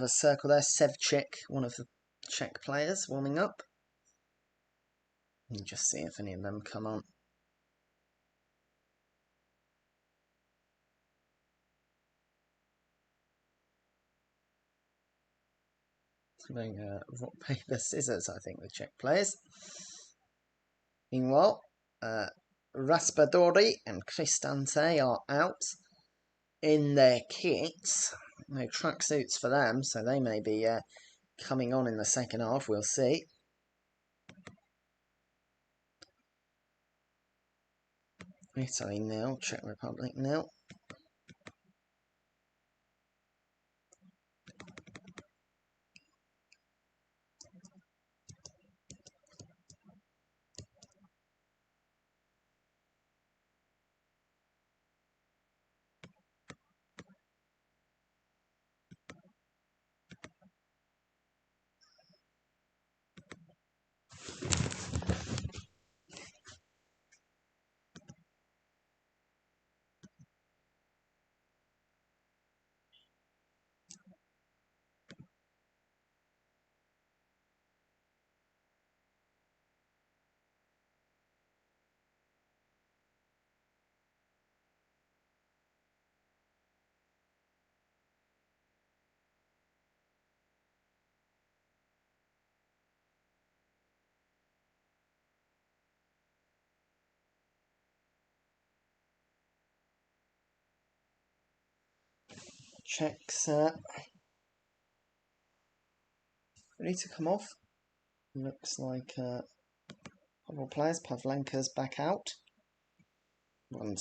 circle there. Sevchik, one of the Czech players, warming up. And just see if any of them come on. Playing rock, paper, scissors, I think, the Czech players. Meanwhile, Raspadori and Cristante are out in their kits. No tracksuits for them, so they may be coming on in the second half. We'll see. Italy nil, Czech Republic nil. Czechs ready to come off. Looks like a couple of players. Pavlenka's back out. And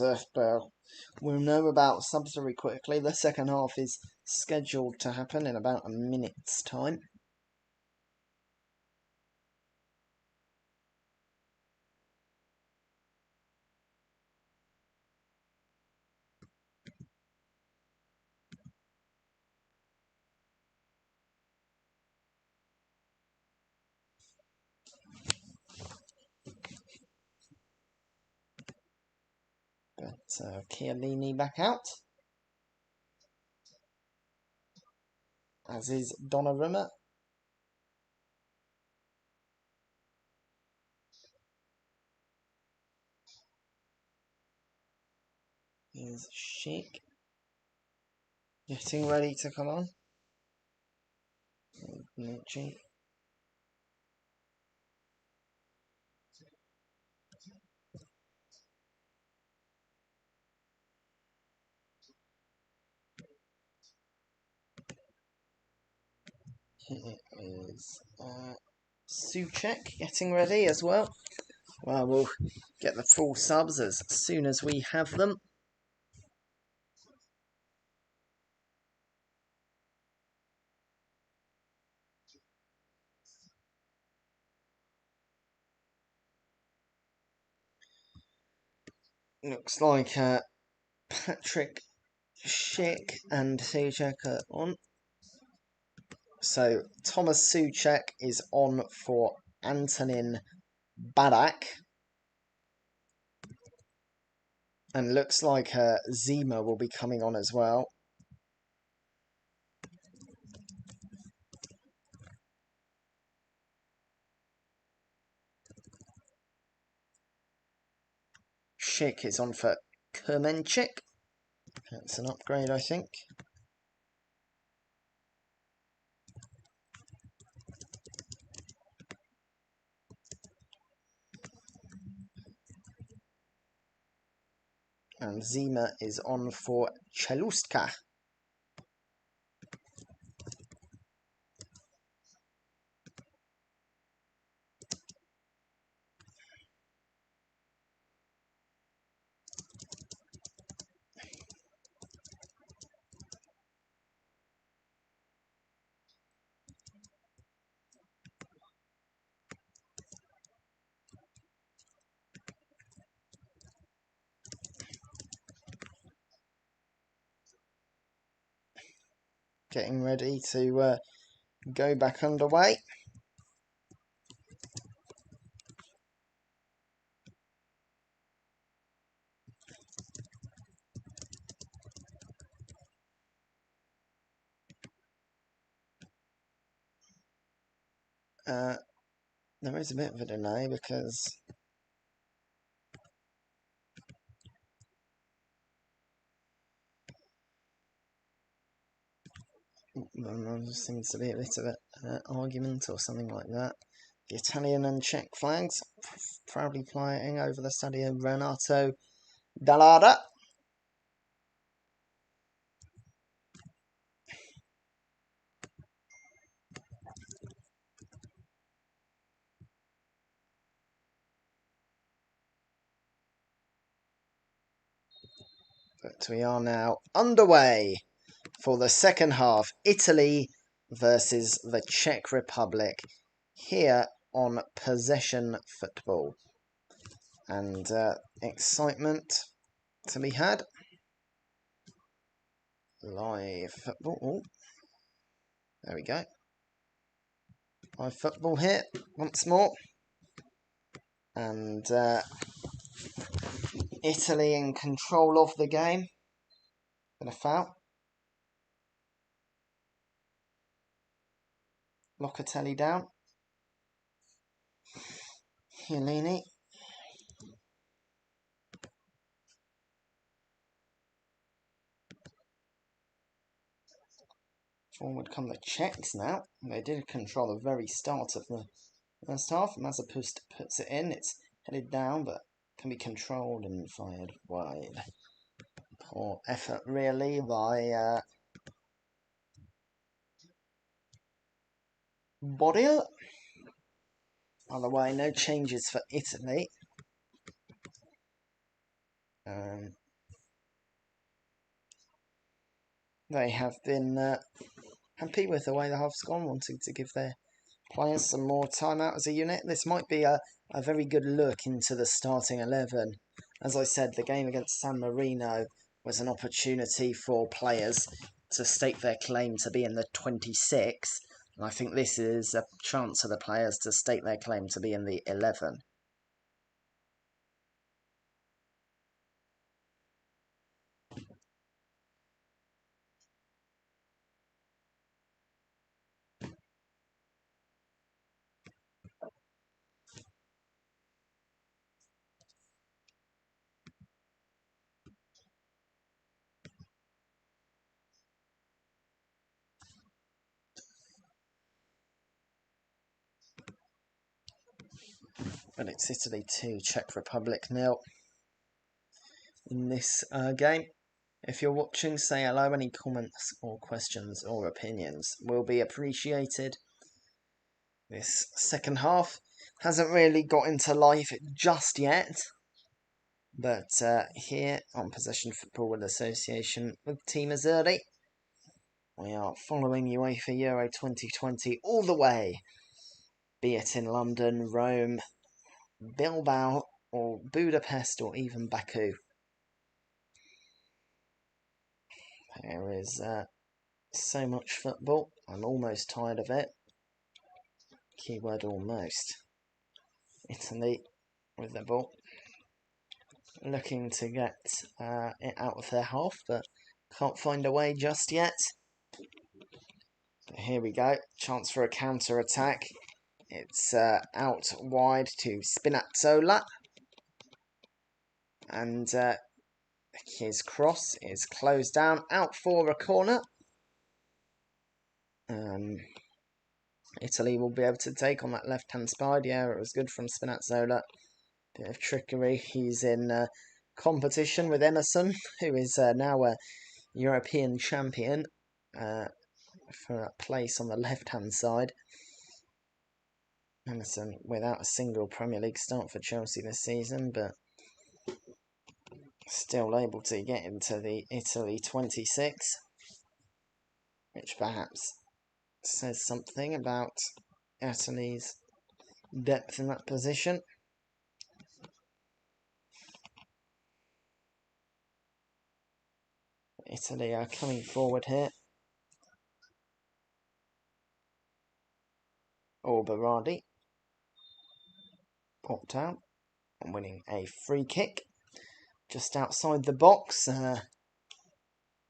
we'll know about subs very quickly. The second half is scheduled to happen in about a minute's time. But Chiellini back out, as is Donnarumma. Here's Sheik, getting ready to come on. Nucci. Here is Souček getting ready as well. Well, we'll get the full subs as soon as we have them. Looks like Patrick Schick and Souček are on. So Thomas Souček is on for Antonin Badak. And looks like Zima will be coming on as well. Schick is on for Kermenchik. That's an upgrade, I think. And Zima is on for Czelustka. Getting ready to go back underway. There is a bit of a delay because there seems to be a bit of an argument or something like that. The Italian and Czech flags proudly flying over the Stadio Renato Dall'Ada. But we are now underway for the second half. Italy versus the Czech Republic here on Possession Football. And excitement to be had. Live football. Ooh. There we go. Live football here once more. And Italy in control of the game. Been a foul. Locatelli down. Chiellini. Forward come the Czechs now. They did control the very start of the first half. Mazepust puts it in. It's headed down, but can be controlled and fired wide. Poor effort, really, by Bodil. By the way, no changes for Italy. They have been happy with the way the half's gone, wanting to give their players some more time out as a unit. This might be a very good look into the starting 11. As I said, the game against San Marino was an opportunity for players to stake their claim to be in the 26. And I think this is a chance for the players to stake their claim to be in the 11. But it's Italy 2, Czech Republic 0 in this game. If you're watching, say hello. Any comments or questions or opinions will be appreciated. This second half hasn't really got into life just yet. But here on Possession Football in association with Team Azzurri, we are following UEFA Euro 2020 all the way, be it in London, Rome, Bilbao, or Budapest, or even Baku. There is so much football, I'm almost tired of it. Keyword almost. Italy with the ball, looking to get it out of their half, but can't find a way just yet. But here we go, chance for a counter-attack. It's out wide to Spinazzola, and his cross is closed down, out for a corner. Italy will be able to take on that left-hand side. Yeah, it was good from Spinazzola. Bit of trickery. He's in competition with Emerson, who is now a European champion for a place on the left-hand side. Emerson without a single Premier League start for Chelsea this season, but still able to get into the Italy 26, which perhaps says something about Italy's depth in that position. Italy are coming forward here. Berardi popped out and winning a free kick just outside the box.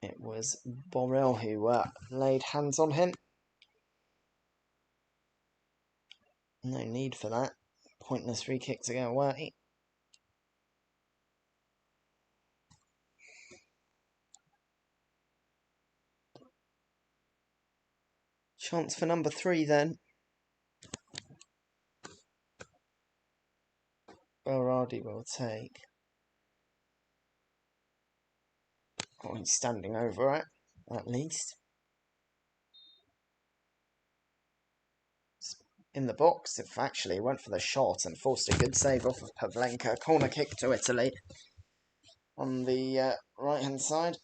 It was Borrell who laid hands on him. No need for that. Pointless free kick to go away. Chance for number 3 then. Berardi will take. Oh, he's standing over it, at least. In the box, if actually went for the shot and forced a good save off of Pavlenka. Corner kick to Italy on the right-hand side.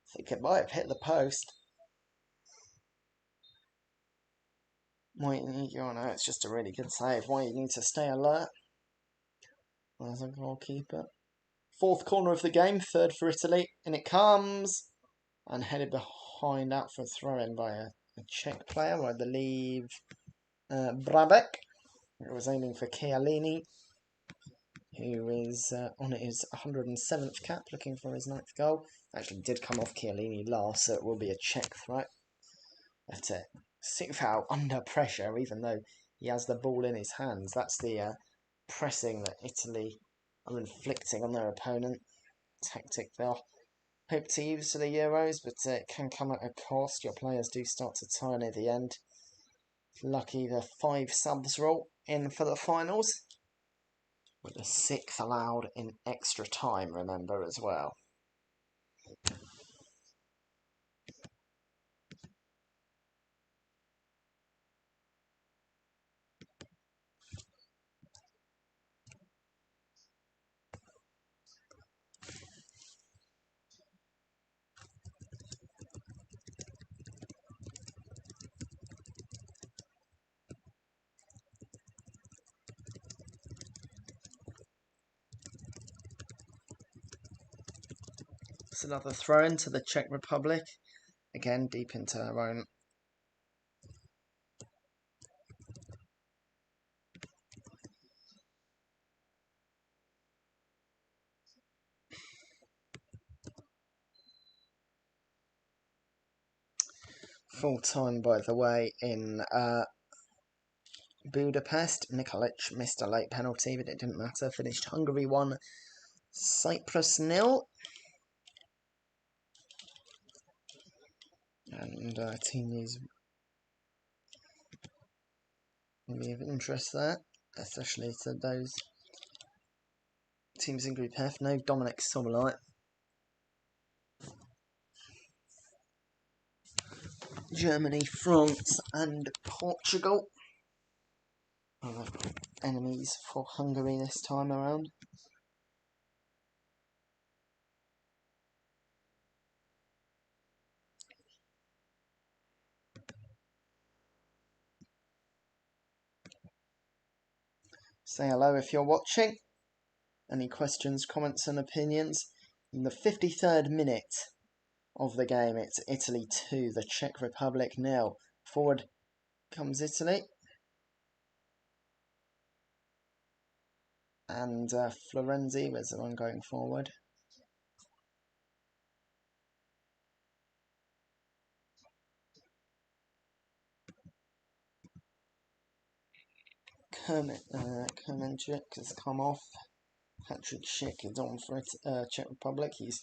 I think it might have hit the post. Why you need, oh no, it's just a really good save. Why you need to stay alert. There's a goalkeeper. 4th corner of the game, 3rd for Italy, and it comes and headed behind out for a throw-in by a Czech player, I believe Brabek. It was aiming for Chiellini, who is on his 107th cap, looking for his 9th goal. Actually did come off Chiellini last, so it will be a Czech threat. But Sifao under pressure, even though he has the ball in his hands. That's the pressing that Italy are inflicting on their opponent. Tactic they'll hope to use for the Euros, but it can come at a cost. Your players do start to tire near the end. Lucky the 5 subs rule in for the finals, with a 6th allowed in extra time, remember, as well. It's another throw into the Czech Republic. Again, deep into their own. Full time, by the way, in Budapest. Nikolic missed a late penalty, but it didn't matter. Finished Hungary 1, Cyprus 0. And team news will be of interest there, especially to those teams in Group F. No Dominic Sobolite. Germany, France and Portugal are enemies for Hungary this time around. Say hello if you're watching. Any questions, comments and opinions? In the 53rd minute of the game, it's Italy 2, the Czech Republic 0. Forward comes Italy. And Florenzi was the one going forward. Kermenchik has come off. Patrick Schick is on for Czech Republic. He's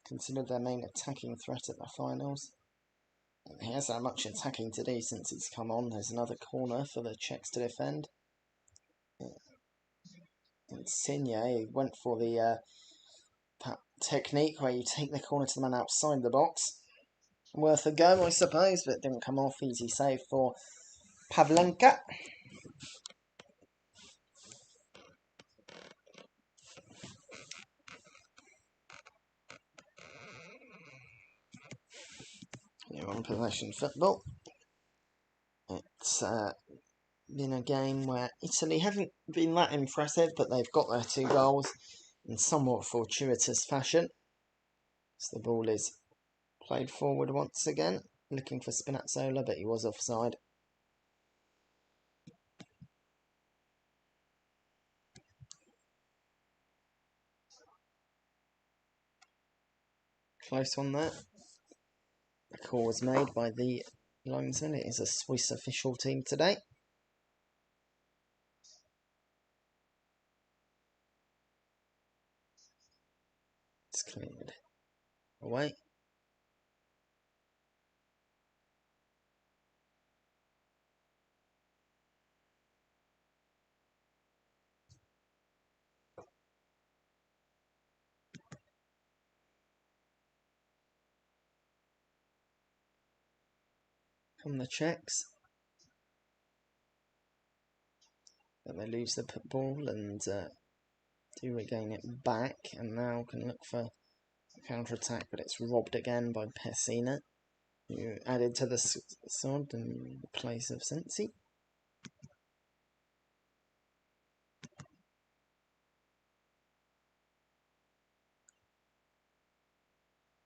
considered their main attacking threat at the finals. He hasn't had much attacking to do since he's come on. There's another corner for the Czechs to defend. Insigne went for the technique where you take the corner to the man outside the box. Worth a go, I suppose, but it didn't come off. Easy save for Pavlenka. You're on possession football. It's been a game where Italy haven't been that impressive, but they've got their 2 goals in somewhat fortuitous fashion. So the ball is played forward once again, looking for Spinazzola, but he was offside. Close one there. The call was made by the linesman. It is a Swiss official team today. It's cleared away. Come the Czechs. But they lose the ball and do regain it back, and now can look for a counter-attack, but it's robbed again by Pessina, who added to the squad in place of Sensi.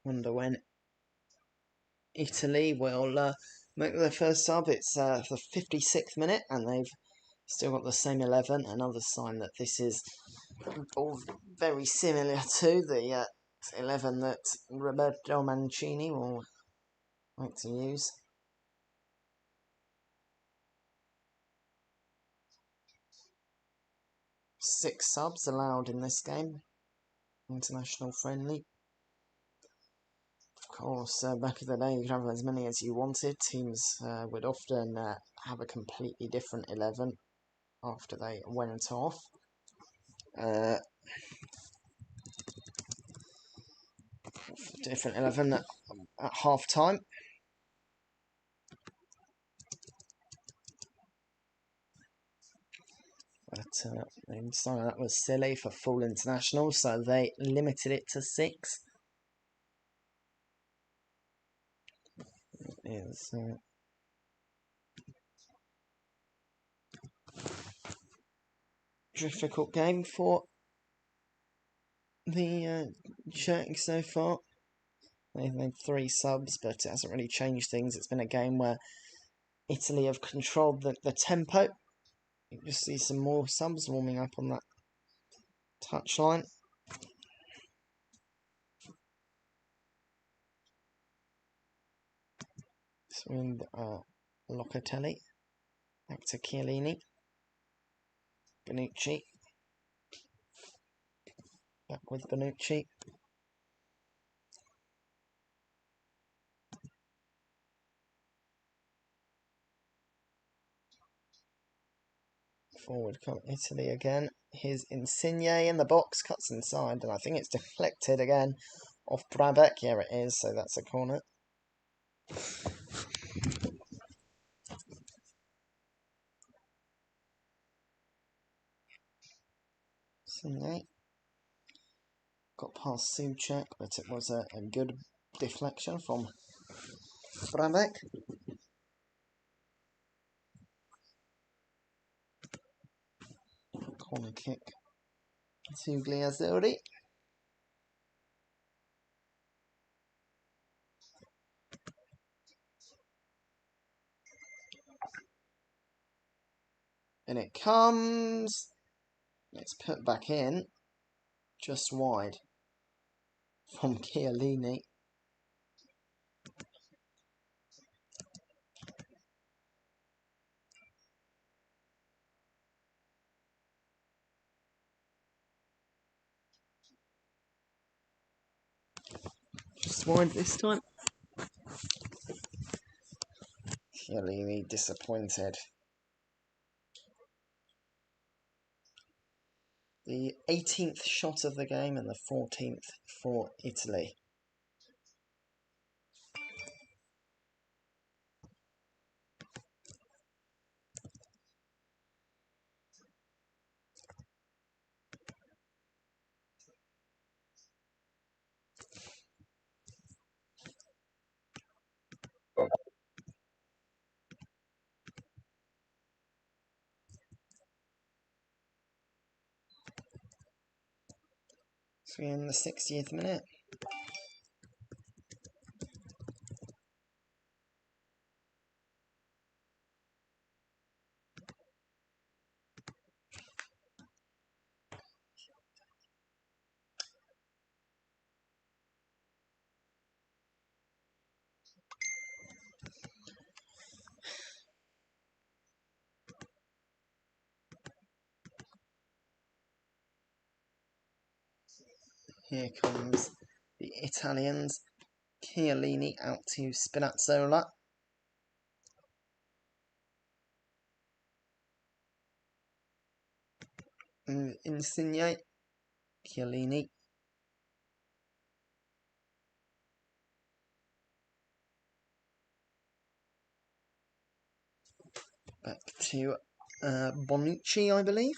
Wonder when Italy will make their first sub. It's the 56th minute, and they've still got the same 11. Another sign that this is all very similar to the 11 that Roberto Mancini will like to use. Six subs allowed in this game. International friendly. Of course, back in the day, you could have as many as you wanted. Teams would often have a completely different 11 after they went off. Different 11 at half time. But they decided that was silly for full international, so they limited it to 6. It is difficult game for the Czechs so far. They've made 3 subs, but it hasn't really changed things. It's been a game where Italy have controlled the tempo. You can see some more subs warming up on that touchline. Swing Locatelli. Back to Chiellini. Bonucci. Back with Bonucci. Forward come Italy again. Here's Insigne in the box, cuts inside, and I think it's deflected again off Brabeck. Yeah, it is, so that's a corner. Insigne got past Souček, but it was a good deflection from Brabeck. Corner kick to Azzurri. And it comes. It's put back in, just wide from Chiellini. Just wide this time. Chiellini disappointed. The 18th shot of the game and the 14th for Italy. So we're in the 60th minute. Here comes the Italians. Chiellini out to Spinazzola. Insigne. Chiellini. Back to Bonucci, I believe.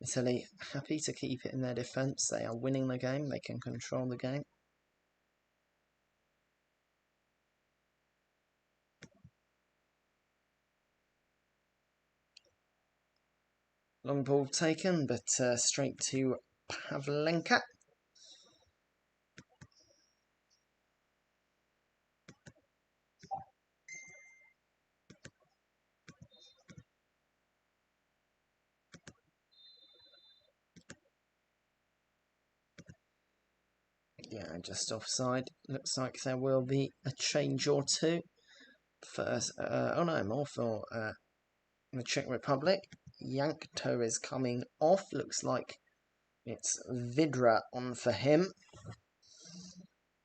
Italy happy to keep it in their defence. They are winning the game. They can control the game. Long ball taken, but straight to Pavlenka. Yeah, just offside. Looks like there will be a change or two. First, oh no, more for the Czech Republic. Yankto is coming off. Looks like it's Vidra on for him.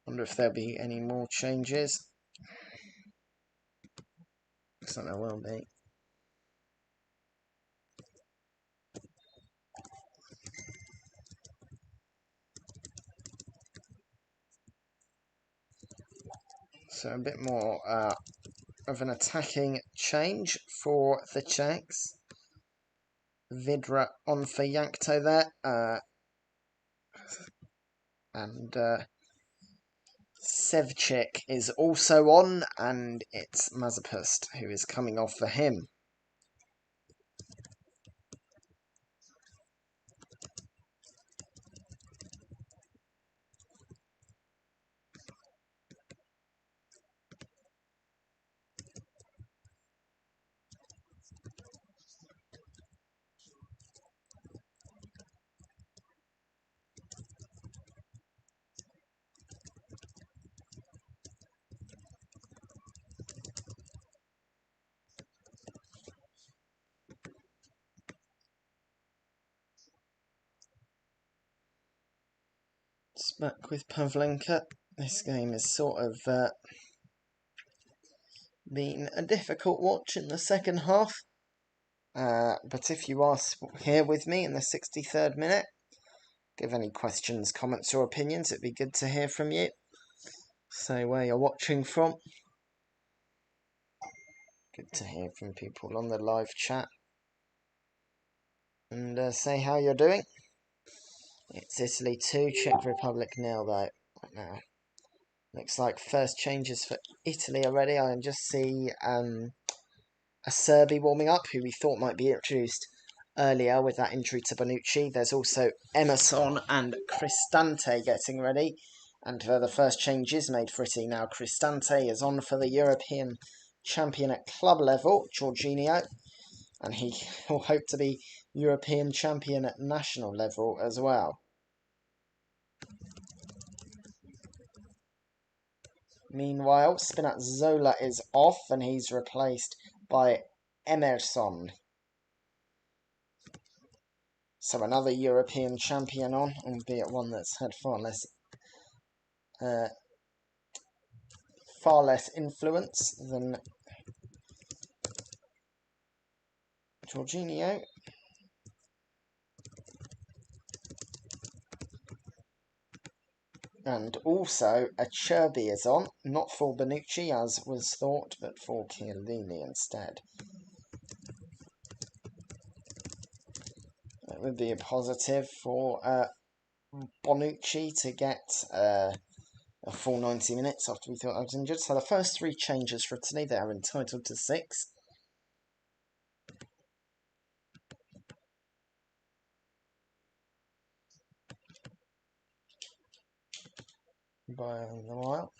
Wonder if there'll be any more changes. Looks like there will be. So a bit more of an attacking change for the Czechs. Vidra on for Yankto there. And Sevcik is also on, and it's Mazepust who is coming off for him. It's back with Pavlenka. This game has sort of been a difficult watch in the second half. But if you are here with me in the 63rd minute, give any questions, comments or opinions. It'd be good to hear from you. Say where you're watching from. Good to hear from people on the live chat. And say how you're doing. It's Italy 2, Czech Republic 0 though, right now. Looks like first changes for Italy already. I can just see Azzurri warming up, who we thought might be introduced earlier with that injury to Bonucci. There's also Emerson and Cristante getting ready. And for the first changes made for Italy now, Cristante is on for the European champion at club level, Jorginho. And he will hope to be European champion at national level as well. Meanwhile, Spinazzola is off and he's replaced by Emerson. So another European champion on, albeit one that's had far less influence than Jorginho. And also, Acerbi is on, not for Bonucci as was thought, but for Chiellini instead. It would be a positive for Bonucci to get a full 90 minutes after we thought I was injured. So the first 3 changes for today, they are entitled to 6. By a while.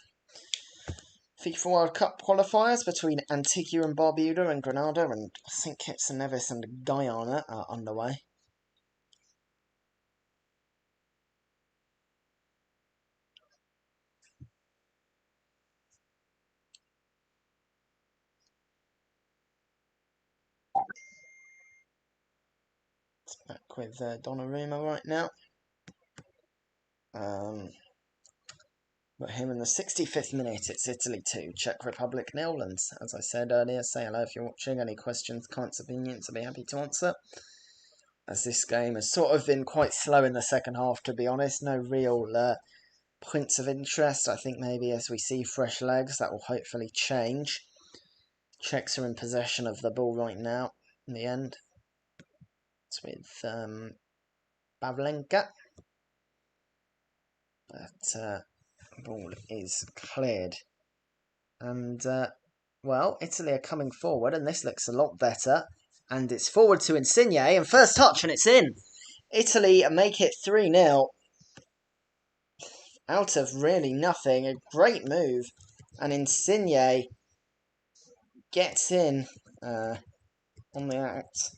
FIFA World Cup qualifiers between Antigua and Barbuda and Grenada and St. Kitts and Nevis and Guyana are underway. It's back with Donnarumma right now. But here in the 65th minute, it's Italy 2, Czech Republic 0. And as I said earlier, say hello if you're watching. Any questions, comments, opinions, I'll be happy to answer. As this game has sort of been quite slow in the second half, to be honest. No real points of interest. I think maybe as we see fresh legs, that will hopefully change. Czechs are in possession of the ball right now, in the end. It's with Pavlenka. But ball is cleared. And, well, Italy are coming forward, and this looks a lot better. And it's forward to Insigne, and first touch, and it's in. Italy make it 3-0. Out of really nothing, a great move. And Insigne gets in on the act.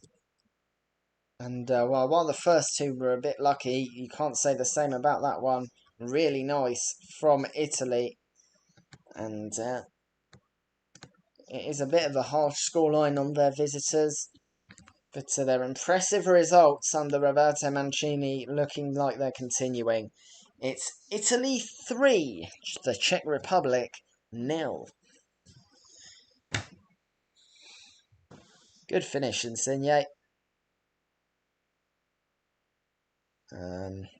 And well, while the first 2 were a bit lucky, you can't say the same about that one. Really nice from Italy. And it is a bit of a harsh scoreline on their visitors. But their impressive results under Roberto Mancini looking like they're continuing. It's Italy 3, the Czech Republic 0. Good finish, Insigne.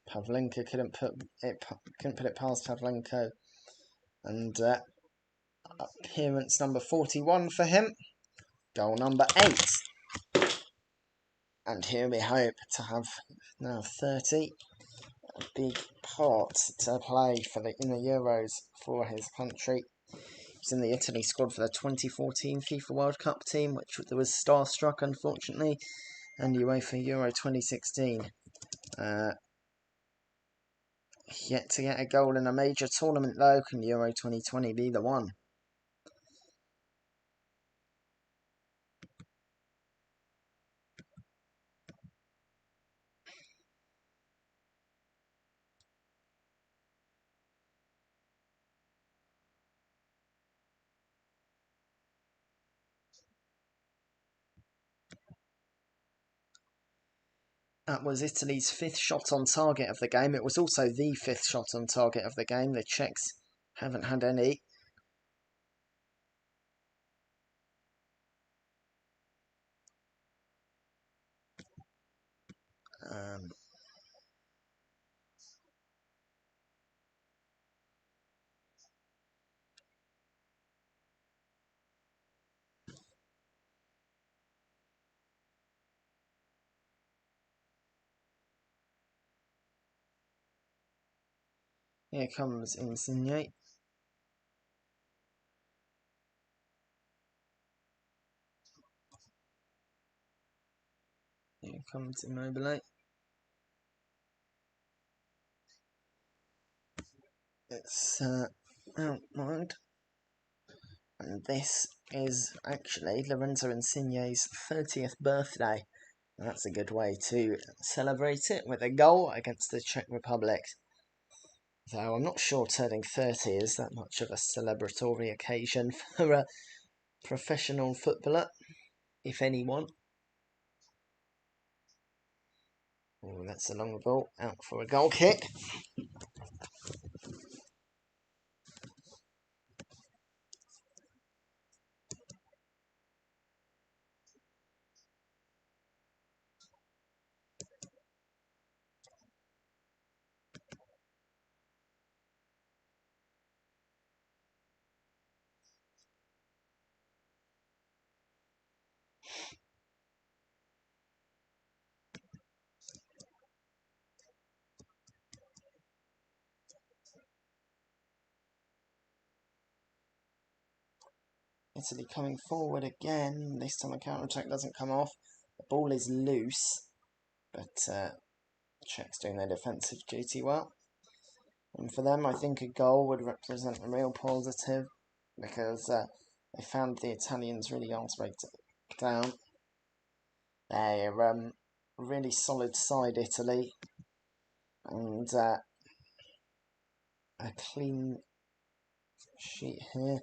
Pavlenka couldn't put it past Pavlenka. And appearance number 41 for him. Goal number 8. And here we hope to have now 30. A big part to play in the Euros for his country. He's in the Italy squad for the 2014 FIFA World Cup team, which was starstruck, unfortunately, and UEFA Euro 2016. Yet to get a goal in a major tournament, though. Can Euro 2020 be the one? That was Italy's 5th shot on target of the game. It was also the 5th shot on target of the game. The Czechs haven't had any. Here comes Insigne. Here comes Immobile. It's outlined. And this is actually Lorenzo Insigne's 30th birthday. That's a good way to celebrate it with a goal against the Czech Republic. Though I'm not sure turning 30 is that much of a celebratory occasion for a professional footballer, if anyone. Oh, that's a long ball, out for a goal kick. Italy coming forward again. This time the counter-attack doesn't come off. The ball is loose, but Czechs doing their defensive duty well. And for them, I think a goal would represent a real positive, because they found the Italians really hard to break down. They're a really solid side, Italy, and a clean sheet here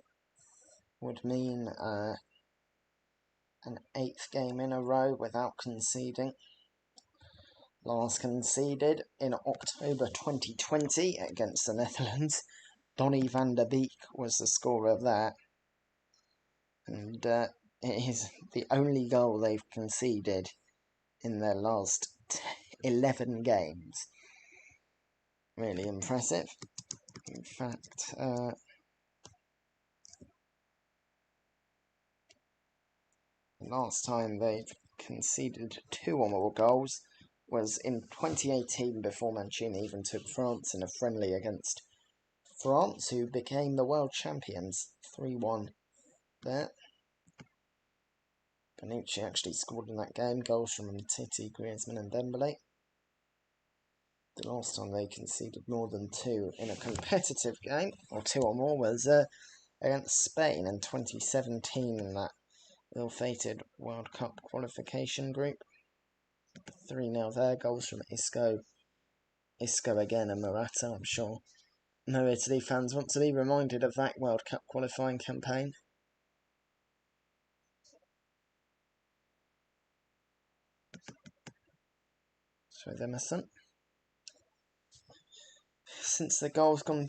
would mean an 8th game in a row without conceding. Last conceded in October 2020 against the Netherlands. Donny van der Beek was the scorer of that. And it is the only goal they've conceded in their last 11 games. Really impressive. In fact, last time they've conceded 2 or more goals was in 2018, before Mancini even took France in a friendly against France, who became the world champions, 3-1 there. Bonucci actually scored in that game, goals from Titi, Griezmann and Dembele. The last time they conceded more than 2 in a competitive game, or 2 or more, was against Spain in 2017 in that ill-fated World Cup qualification group. 3-0 there, goals from Isco again and Morata. I'm sure no Italy fans want to be reminded of that World Cup qualifying campaign. So Emerson. Since the goal's gone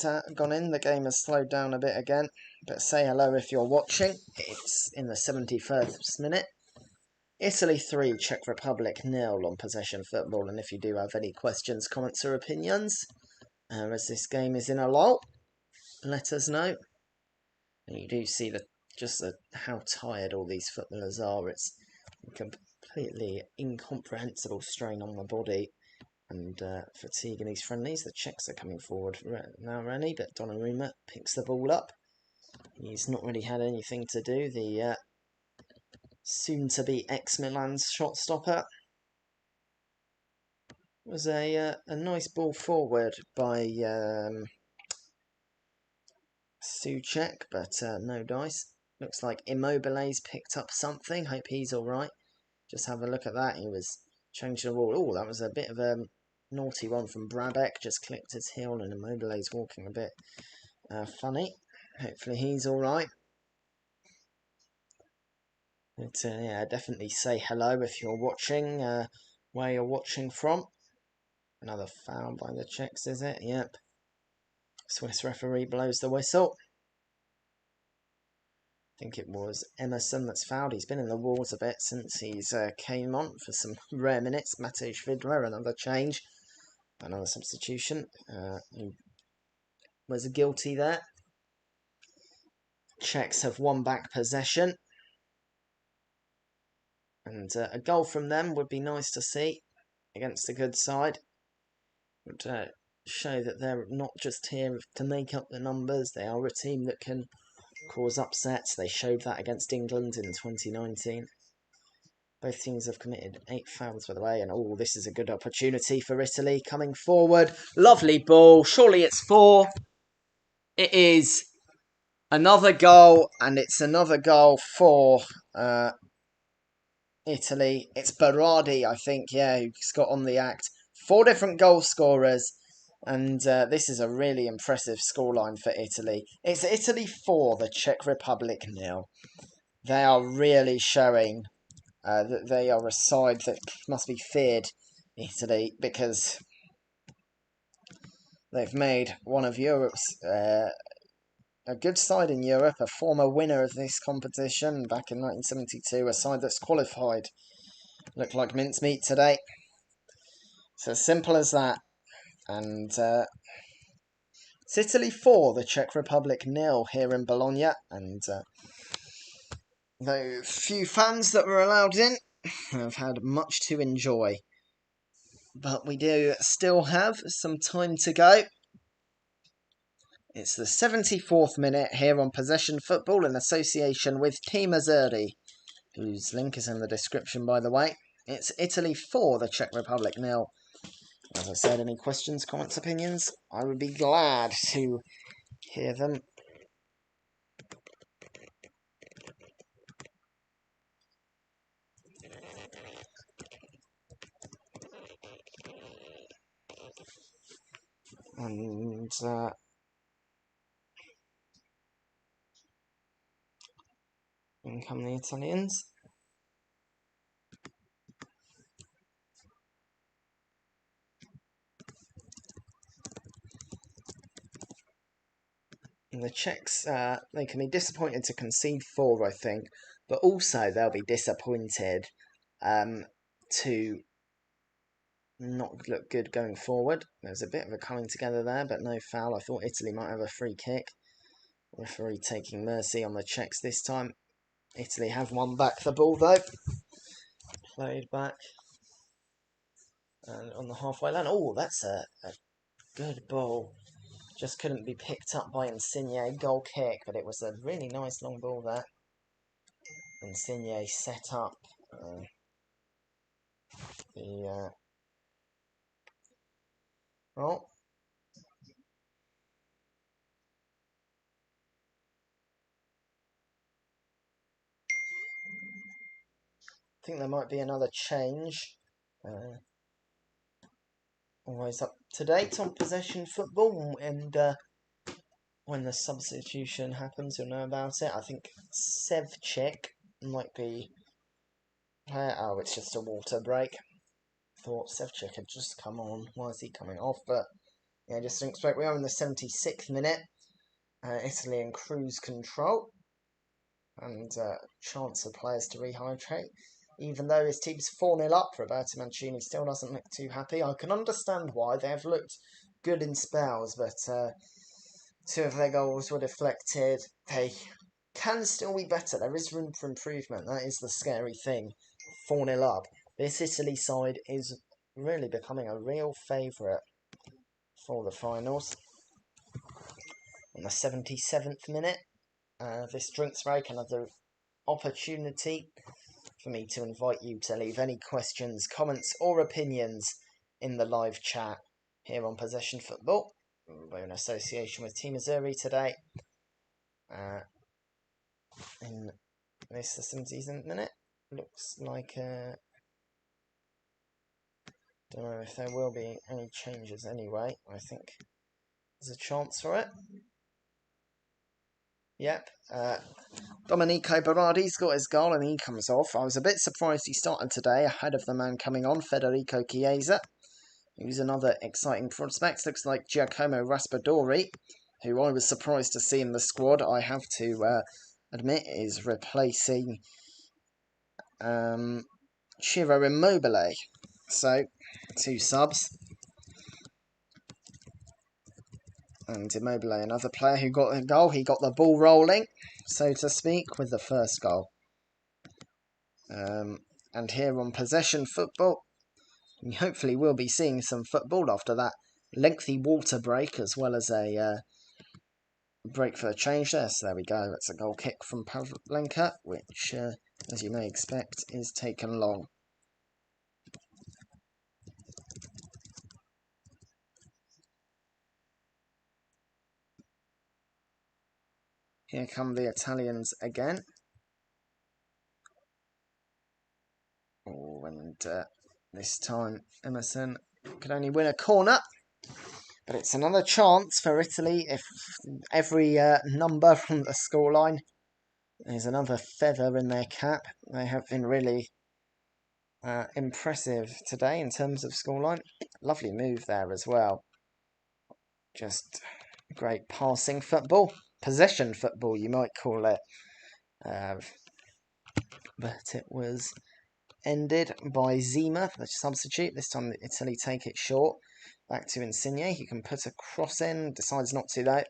in, the game has slowed down a bit again. But say hello if you're watching. It's in the 71st minute. Italy 3, Czech Republic 0 on possession football. And if you do have any questions, comments or opinions, as this game is in a lull, let us know. And you do see how tired all these footballers are. It's a completely incomprehensible strain on the body and fatigue in these friendlies. The Czechs are coming forward now, Rennie, but Donnarumma picks the ball up. He's not really had anything to do. The soon-to-be ex-Milan's shot stopper. It was a nice ball forward by Souček, but no dice. Looks like Immobile's picked up something. Hope he's alright. Just have a look at that. He was changing the ball. Oh, that was a bit of a naughty one from Brabec. Just clipped his heel and Immobile's walking a bit funny. Hopefully he's alright. But yeah, definitely say hello if you're watching, where you're watching from. Another foul by the Czechs, is it? Yep. Swiss referee blows the whistle. think it was Emerson that's fouled. He's been in the walls a bit since he's came on for some rare minutes. Matej Vidler, another change, another substitution. He was guilty there. Czechs have won back possession. And a goal from them would be nice to see against a good side. Would show that they're not just here to make up the numbers. They are a team that can cause upsets. They showed that against England in 2019. Both teams have committed 8 fouls, by the way. And this is a good opportunity for Italy coming forward. Lovely ball. Surely it's 4. It is another goal, and it's another goal for Italy. It's Berardi, I think, who's got on the act. 4 different goal scorers, and this is a really impressive scoreline for Italy. It's Italy 4, the Czech Republic 0. They are really showing that they are a side that must be feared, Italy, because they've made one of Europe's a good side in Europe, a former winner of this competition back in 1972, a side that's qualified. Looked like mincemeat today. So simple as that. And it's Italy 4, the Czech Republic 0 here in Bologna. And the few fans that were allowed in have had much to enjoy. But we do still have some time to go. It's the 74th minute here on Possession Football in association with Team Azzurri, whose link is in the description, by the way. It's Italy 4, the Czech Republic 0. As I said, any questions, comments, opinions? I would be glad to hear them. And in come the Italians. And the Czechs, they can be disappointed to concede 4, I think, but also they'll be disappointed to not look good going forward. There's a bit of a coming together there, but no foul. I thought Italy might have a free kick. Referee taking mercy on the Czechs this time. Italy have won back the ball, though. Played back. And on the halfway line. That's a good ball. Just couldn't be picked up by Insigne. Goal kick, but it was a really nice long ball there. Insigne set up the roll. I think there might be another change. Always up to date on Possession Football, and when the substitution happens, you'll know about it. I think Sevcik might be... it's just a water break. Thought Sevcik had just come on. Why is he coming off? But yeah, just didn't expect. We are in the 76th minute. Italy in cruise control. And chance of players to rehydrate. Even though his team's 4-0 up, Roberto Mancini still doesn't look too happy. I can understand why. They have looked good in spells, but 2 of their goals were deflected. They can still be better. There is room for improvement. That is the scary thing. 4-0 up. This Italy side is really becoming a real favourite for the finals. In the 77th minute, this drinks break, another opportunity for me to invite you to leave any questions, comments or opinions in the live chat here on Possession Football. We're in association with Team Azzurri today. In this, the 70th minute, looks like... don't know if there will be any changes anyway. I think there's a chance for it. Yep. Domenico Berardi's got his goal and he comes off. I was a bit surprised he started today ahead of the man coming on, Federico Chiesa. Who's another exciting prospect. Looks like Giacomo Raspadori, who I was surprised to see in the squad. I have to admit, is replacing Ciro Immobile. So, 2 subs. And Immobile, another player who got a goal. He got the ball rolling, so to speak, with the first goal. And here on Possession Football, we hopefully will be seeing some football after that lengthy water break, as well as a break for a change there. So there we go. That's a goal kick from Pavlenka, which, as you may expect, is taken long. Here come the Italians again. Oh, and this time Emerson could only win a corner. But it's another chance for Italy if every number from the scoreline is another feather in their cap. They have been really impressive today in terms of scoreline. Lovely move there as well. Just great passing football. Possession football, you might call it. But it was ended by Zima, the substitute. This time Italy take it short. Back to Insigne. He can put a cross in. Decides not to though.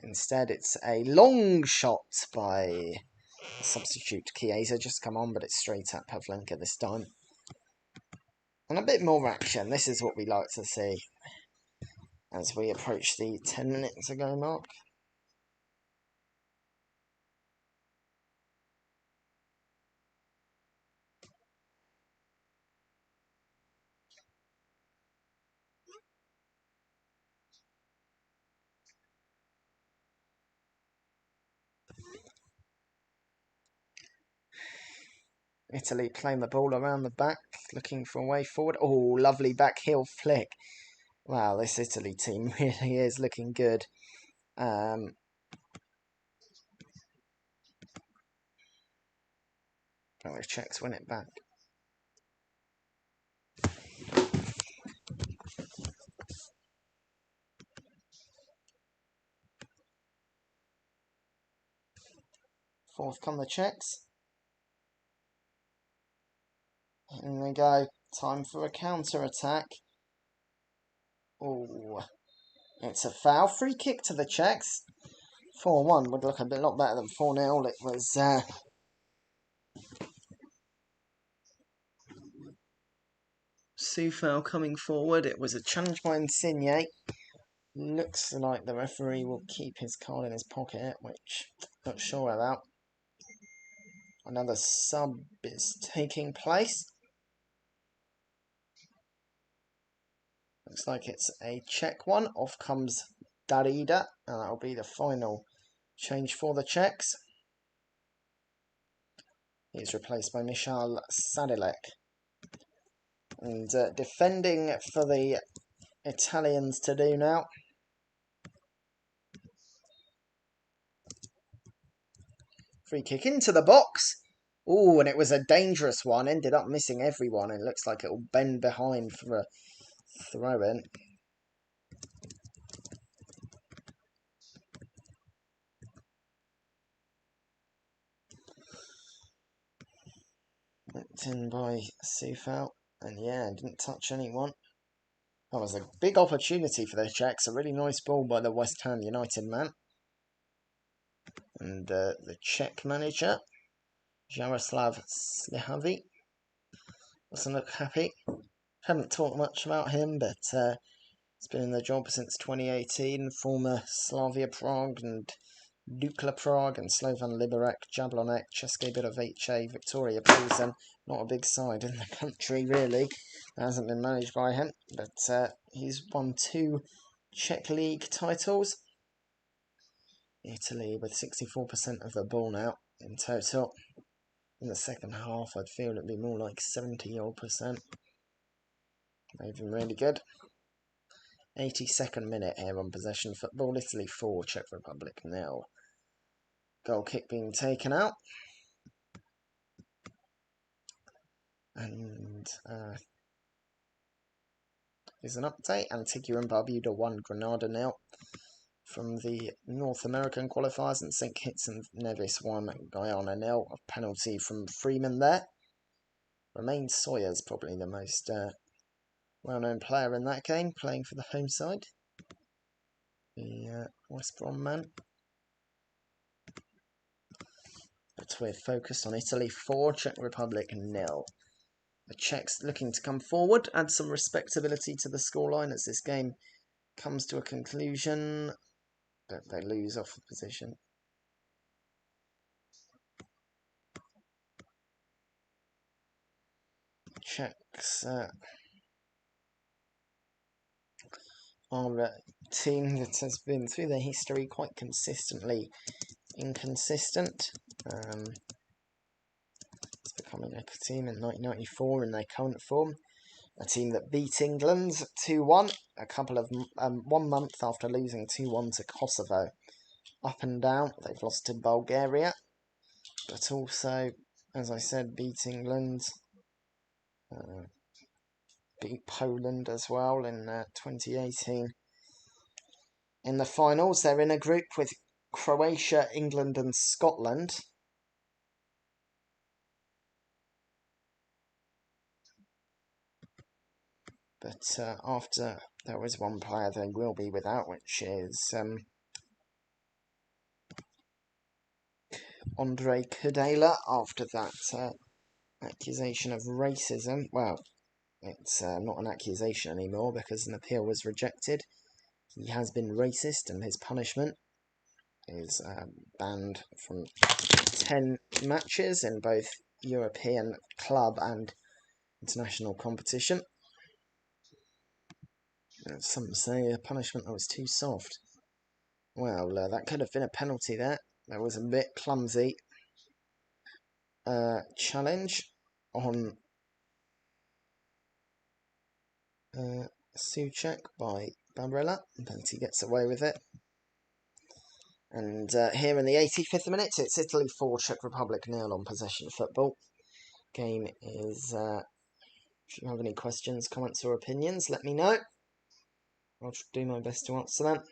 Instead, it's a long shot by the substitute Chiesa. Just come on, but it's straight at Pavlenka this time. And a bit more action. This is what we like to see as we approach the 10 minutes ago mark. Italy playing the ball around the back, looking for a way forward. Oh, lovely back heel flick. Wow, this Italy team really is looking good. The Czechs win it back. Forth come the Czechs. In they go. Time for a counter-attack. Oh, it's a foul. Free kick to the Czechs. 4-1 would look a lot better than 4-0. It was Soufal coming forward. It was a challenge by Insigne. Looks like the referee will keep his card in his pocket, which I'm not sure about. Another sub is taking place. Looks like it's a Czech one. Off comes Darida, and that'll be the final change for the Czechs. He's replaced by Michal Sadilek. And defending for the Italians to do now. Free kick into the box. Oh, and it was a dangerous one. Ended up missing everyone. It looks like it will bend behind for a throw-in. Whipped in by Soufal. And yeah, didn't touch anyone. That was a big opportunity for the Czechs. A really nice ball by the West Ham United man. And the Czech manager, Jaroslav Slihavy, doesn't look happy. Haven't talked much about him, but he's been in the job since 2018. Former Slavia Prague and Dukla Prague and Slovan Liberec, Jablonek, České Budějovice, Victoria Pilsen. Not a big side in the country, really. It hasn't been managed by him, but he's won 2 Czech League titles. Italy with 64% of the ball now in total. In the second half, I'd feel it'd be more like 70-odd%. They've been really good. 82nd minute here on Possession Football. Italy 4, Czech Republic 0. Goal kick being taken out. And here's an update. Antigua and Barbuda 1, Granada 0. from the North American qualifiers, and St Kitts and Nevis 1, Guyana 0. A penalty from Freeman there. Romain Sawyer's probably the most well-known player in that game, playing for the home side. The West Brom man. But we're focused on Italy 4, Czech Republic 0. The Czechs looking to come forward, add some respectability to the scoreline as this game comes to a conclusion. But they lose off the position. Czechs are a team that has been through their history quite consistently inconsistent. It's becoming a team in 1994 in their current form. A team that beat England 2-1 a couple of 1 month after losing 2-1 to Kosovo. Up and down, they've lost to Bulgaria, but also, as I said, beat England, beat Poland as well in 2018. In the finals, they're in a group with Croatia, England and Scotland. But after there is one player they will be without, which is Andre Kudela, after that accusation of racism. Well, it's not an accusation anymore because an appeal was rejected. He has been racist, and his punishment is banned from 10 matches in both European club and international competition. Some say a punishment that was too soft. Well, that could have been a penalty there. There was a bit clumsy challenge on Souček by Barella, but he gets away with it. And here in the 85th minute, it's Italy 4, Czech Republic 0 on possession football. Game is... if you have any questions, comments or opinions, let me know. I'll do my best to answer them.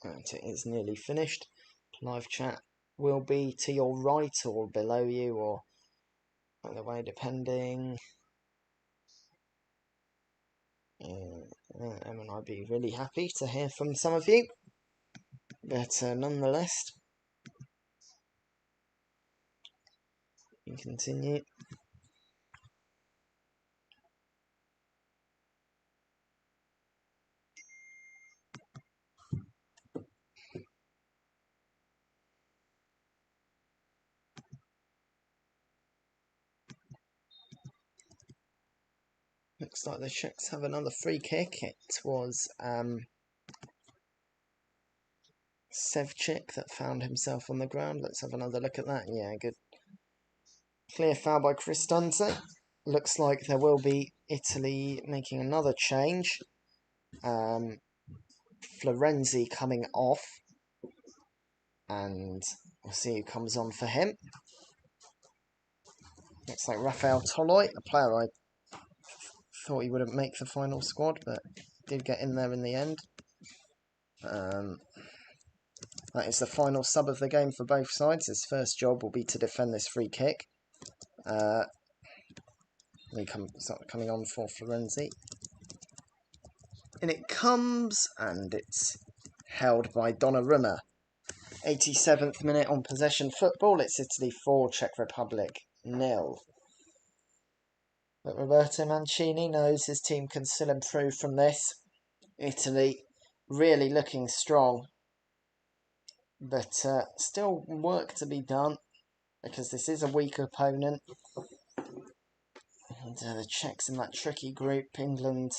And it is nearly finished. Live chat will be to your right or below you, or either way, depending. And I'd be really happy to hear from some of you. But nonetheless, you can continue. Looks like the Czechs have another free kick. It was Sevcik that found himself on the ground. Let's have another look at that. Yeah, good. Clear foul by Cristante. Looks like there will be Italy making another change. Florenzi coming off. And we'll see who comes on for him. Looks like Rafael Toloi, a player I thought he wouldn't make the final squad, but did get in there in the end. That is the final sub of the game for both sides. His first job will be to defend this free kick. Coming on for Florenzi. And it comes, and it's held by Donnarumma. 87th minute on possession football. It's Italy 4, Czech Republic 0. But Roberto Mancini knows his team can still improve from this. Italy really looking strong. But still work to be done, because this is a weak opponent. And the Czechs in that tricky group, England,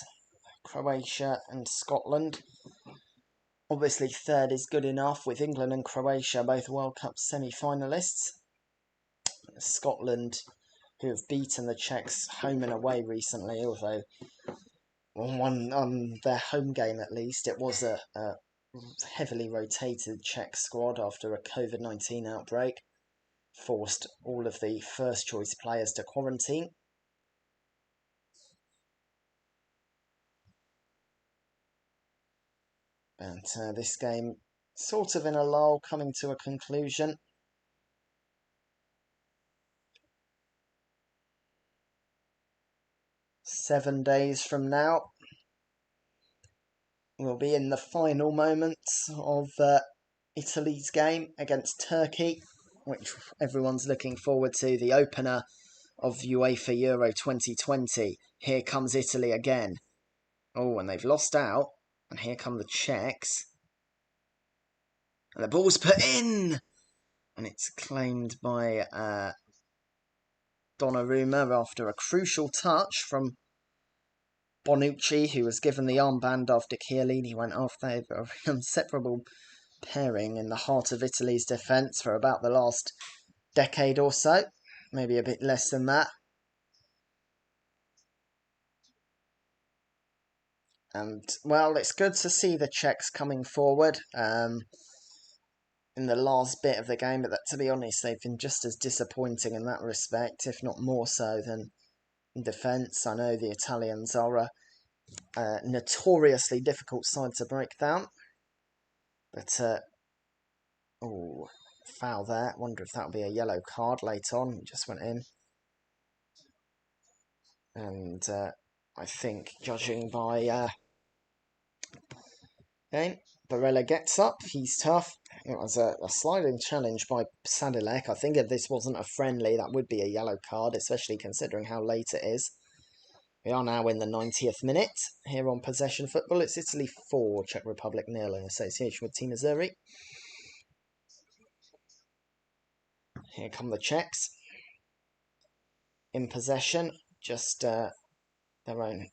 Croatia and Scotland. Obviously third is good enough, with England and Croatia both World Cup semi-finalists. Scotland, who have beaten the Czechs home and away recently, although on their home game at least, it was a heavily rotated Czech squad after a COVID-19 outbreak. Forced all of the first choice players to quarantine. And this game sort of in a lull, coming to a conclusion. "7 days from now, we'll be in the final moments of Italy's game against Turkey, which everyone's looking forward to, the opener of UEFA Euro 2020. Here comes Italy again. Oh, and they've lost out. And here come the Czechs. And the ball's put in! And it's claimed by Donnarumma after a crucial touch from Bonucci, who was given the armband after Chiellini went off. They've an inseparable pairing in the heart of Italy's defence for about the last decade or so. Maybe a bit less than that. And, well, it's good to see the Czechs coming forward in the last bit of the game, but to be honest, they've been just as disappointing in that respect, if not more so than in defence. I know the Italians are a notoriously difficult side to break down, but, oh, foul there. Wonder if that'll be a yellow card later on. It just went in. And I think, judging by game, Barella gets up. He's tough. It was a sliding challenge by Sadilek. I think if this wasn't a friendly, that would be a yellow card, especially considering how late it is. We are now in the 90th minute here on Possession Football. It's Italy 4, Czech Republic 0 in association with Team Azzurri. Here come the Czechs. In possession, just their own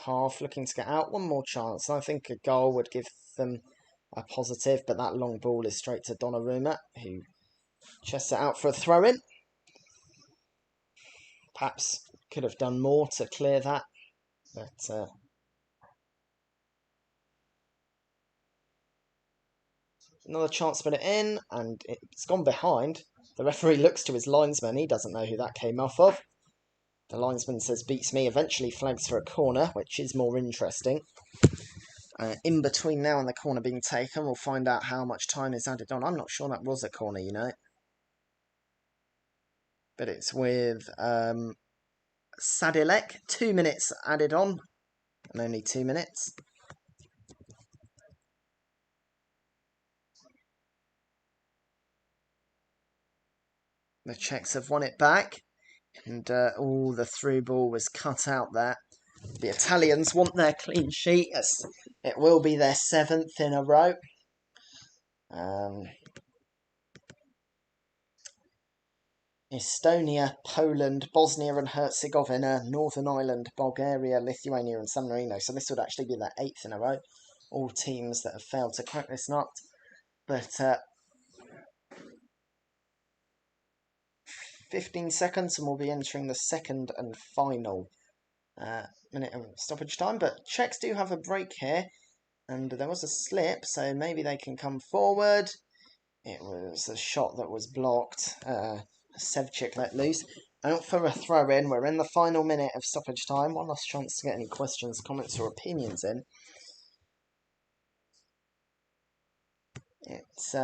half, looking to get out. One more chance. I think a goal would give them a positive, but that long ball is straight to Donnarumma, who chests it out for a throw-in. Perhaps could have done more to clear that, but another chance to put it in, and it's gone behind. The referee looks to his linesman. He doesn't know who that came off of. The linesman says, "Beats me," eventually flags for a corner, which is more interesting. In between now and the corner being taken, we'll find out how much time is added on. I'm not sure that was a corner, you know. But it's with Sadilek. 2 minutes added on, and only 2 minutes. The Czechs have won it back, and the through ball was cut out there. The Italians want their clean sheet. It will be their 7th in a row. Estonia, Poland, Bosnia and Herzegovina, Northern Ireland, Bulgaria, Lithuania and San Marino. So this would actually be their 8th in a row. All teams that have failed to crack this nut. But 15 seconds and we'll be entering the second and final minute of stoppage time. But Czechs do have a break here. And there was a slip, so maybe they can come forward. It was a shot that was blocked. Sevchik let loose. Out for a throw-in. We're in the final minute of stoppage time. One last chance to get any questions, comments or opinions in. It's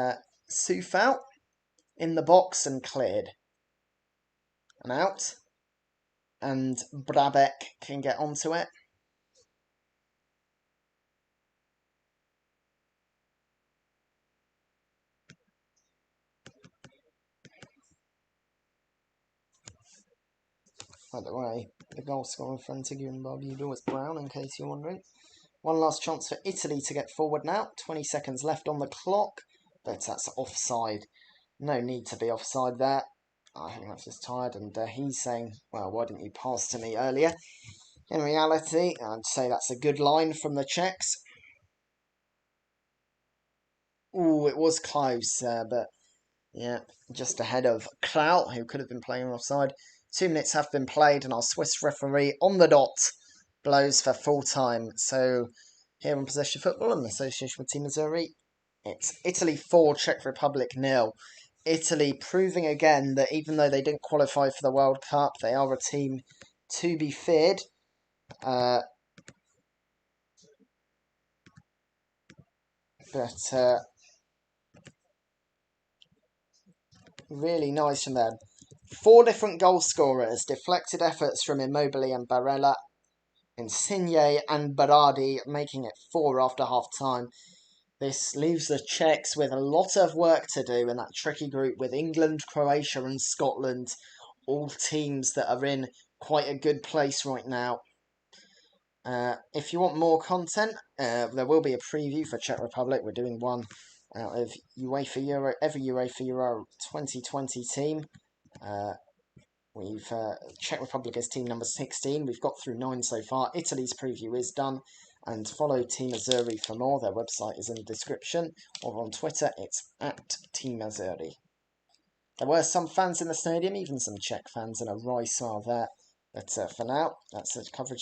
Soufal in the box and cleared. And out. And Brabek can get onto it. By the way, the goal scorer for Antigua and Barbuda was Brown, in case you're wondering. One last chance for Italy to get forward now. 20 seconds left on the clock, but that's offside. No need to be offside there. I think that's just tired, and he's saying, well, why didn't you pass to me earlier? In reality, I'd say that's a good line from the Czechs. Ooh, it was close, but yeah, just ahead of Kraut, who could have been playing offside. 2 minutes have been played, and our Swiss referee on the dot blows for full time. So here on Possession Football in association with Team Azzurri, it's Italy 4, Czech Republic 0. Italy proving again that even though they didn't qualify for the World Cup, they are a team to be feared. Really nice from them. 4 different goal scorers, deflected efforts from Immobile and Barella, Insigne and Berardi making it 4 after half-time. This leaves the Czechs with a lot of work to do in that tricky group with England, Croatia and Scotland, all teams that are in quite a good place right now. If you want more content, there will be a preview for Czech Republic. We're doing one out of UEFA Euro, every UEFA Euro 2020 team. Czech Republic is team number 16. We've got through 9 so far. Italy's preview is done. And follow Team Azzurri for more. Their website is in the description. Or on Twitter, it's at Team Azzurri. There were some fans in the stadium, even some Czech fans, and a wry smile there. But for now, that's the coverage done.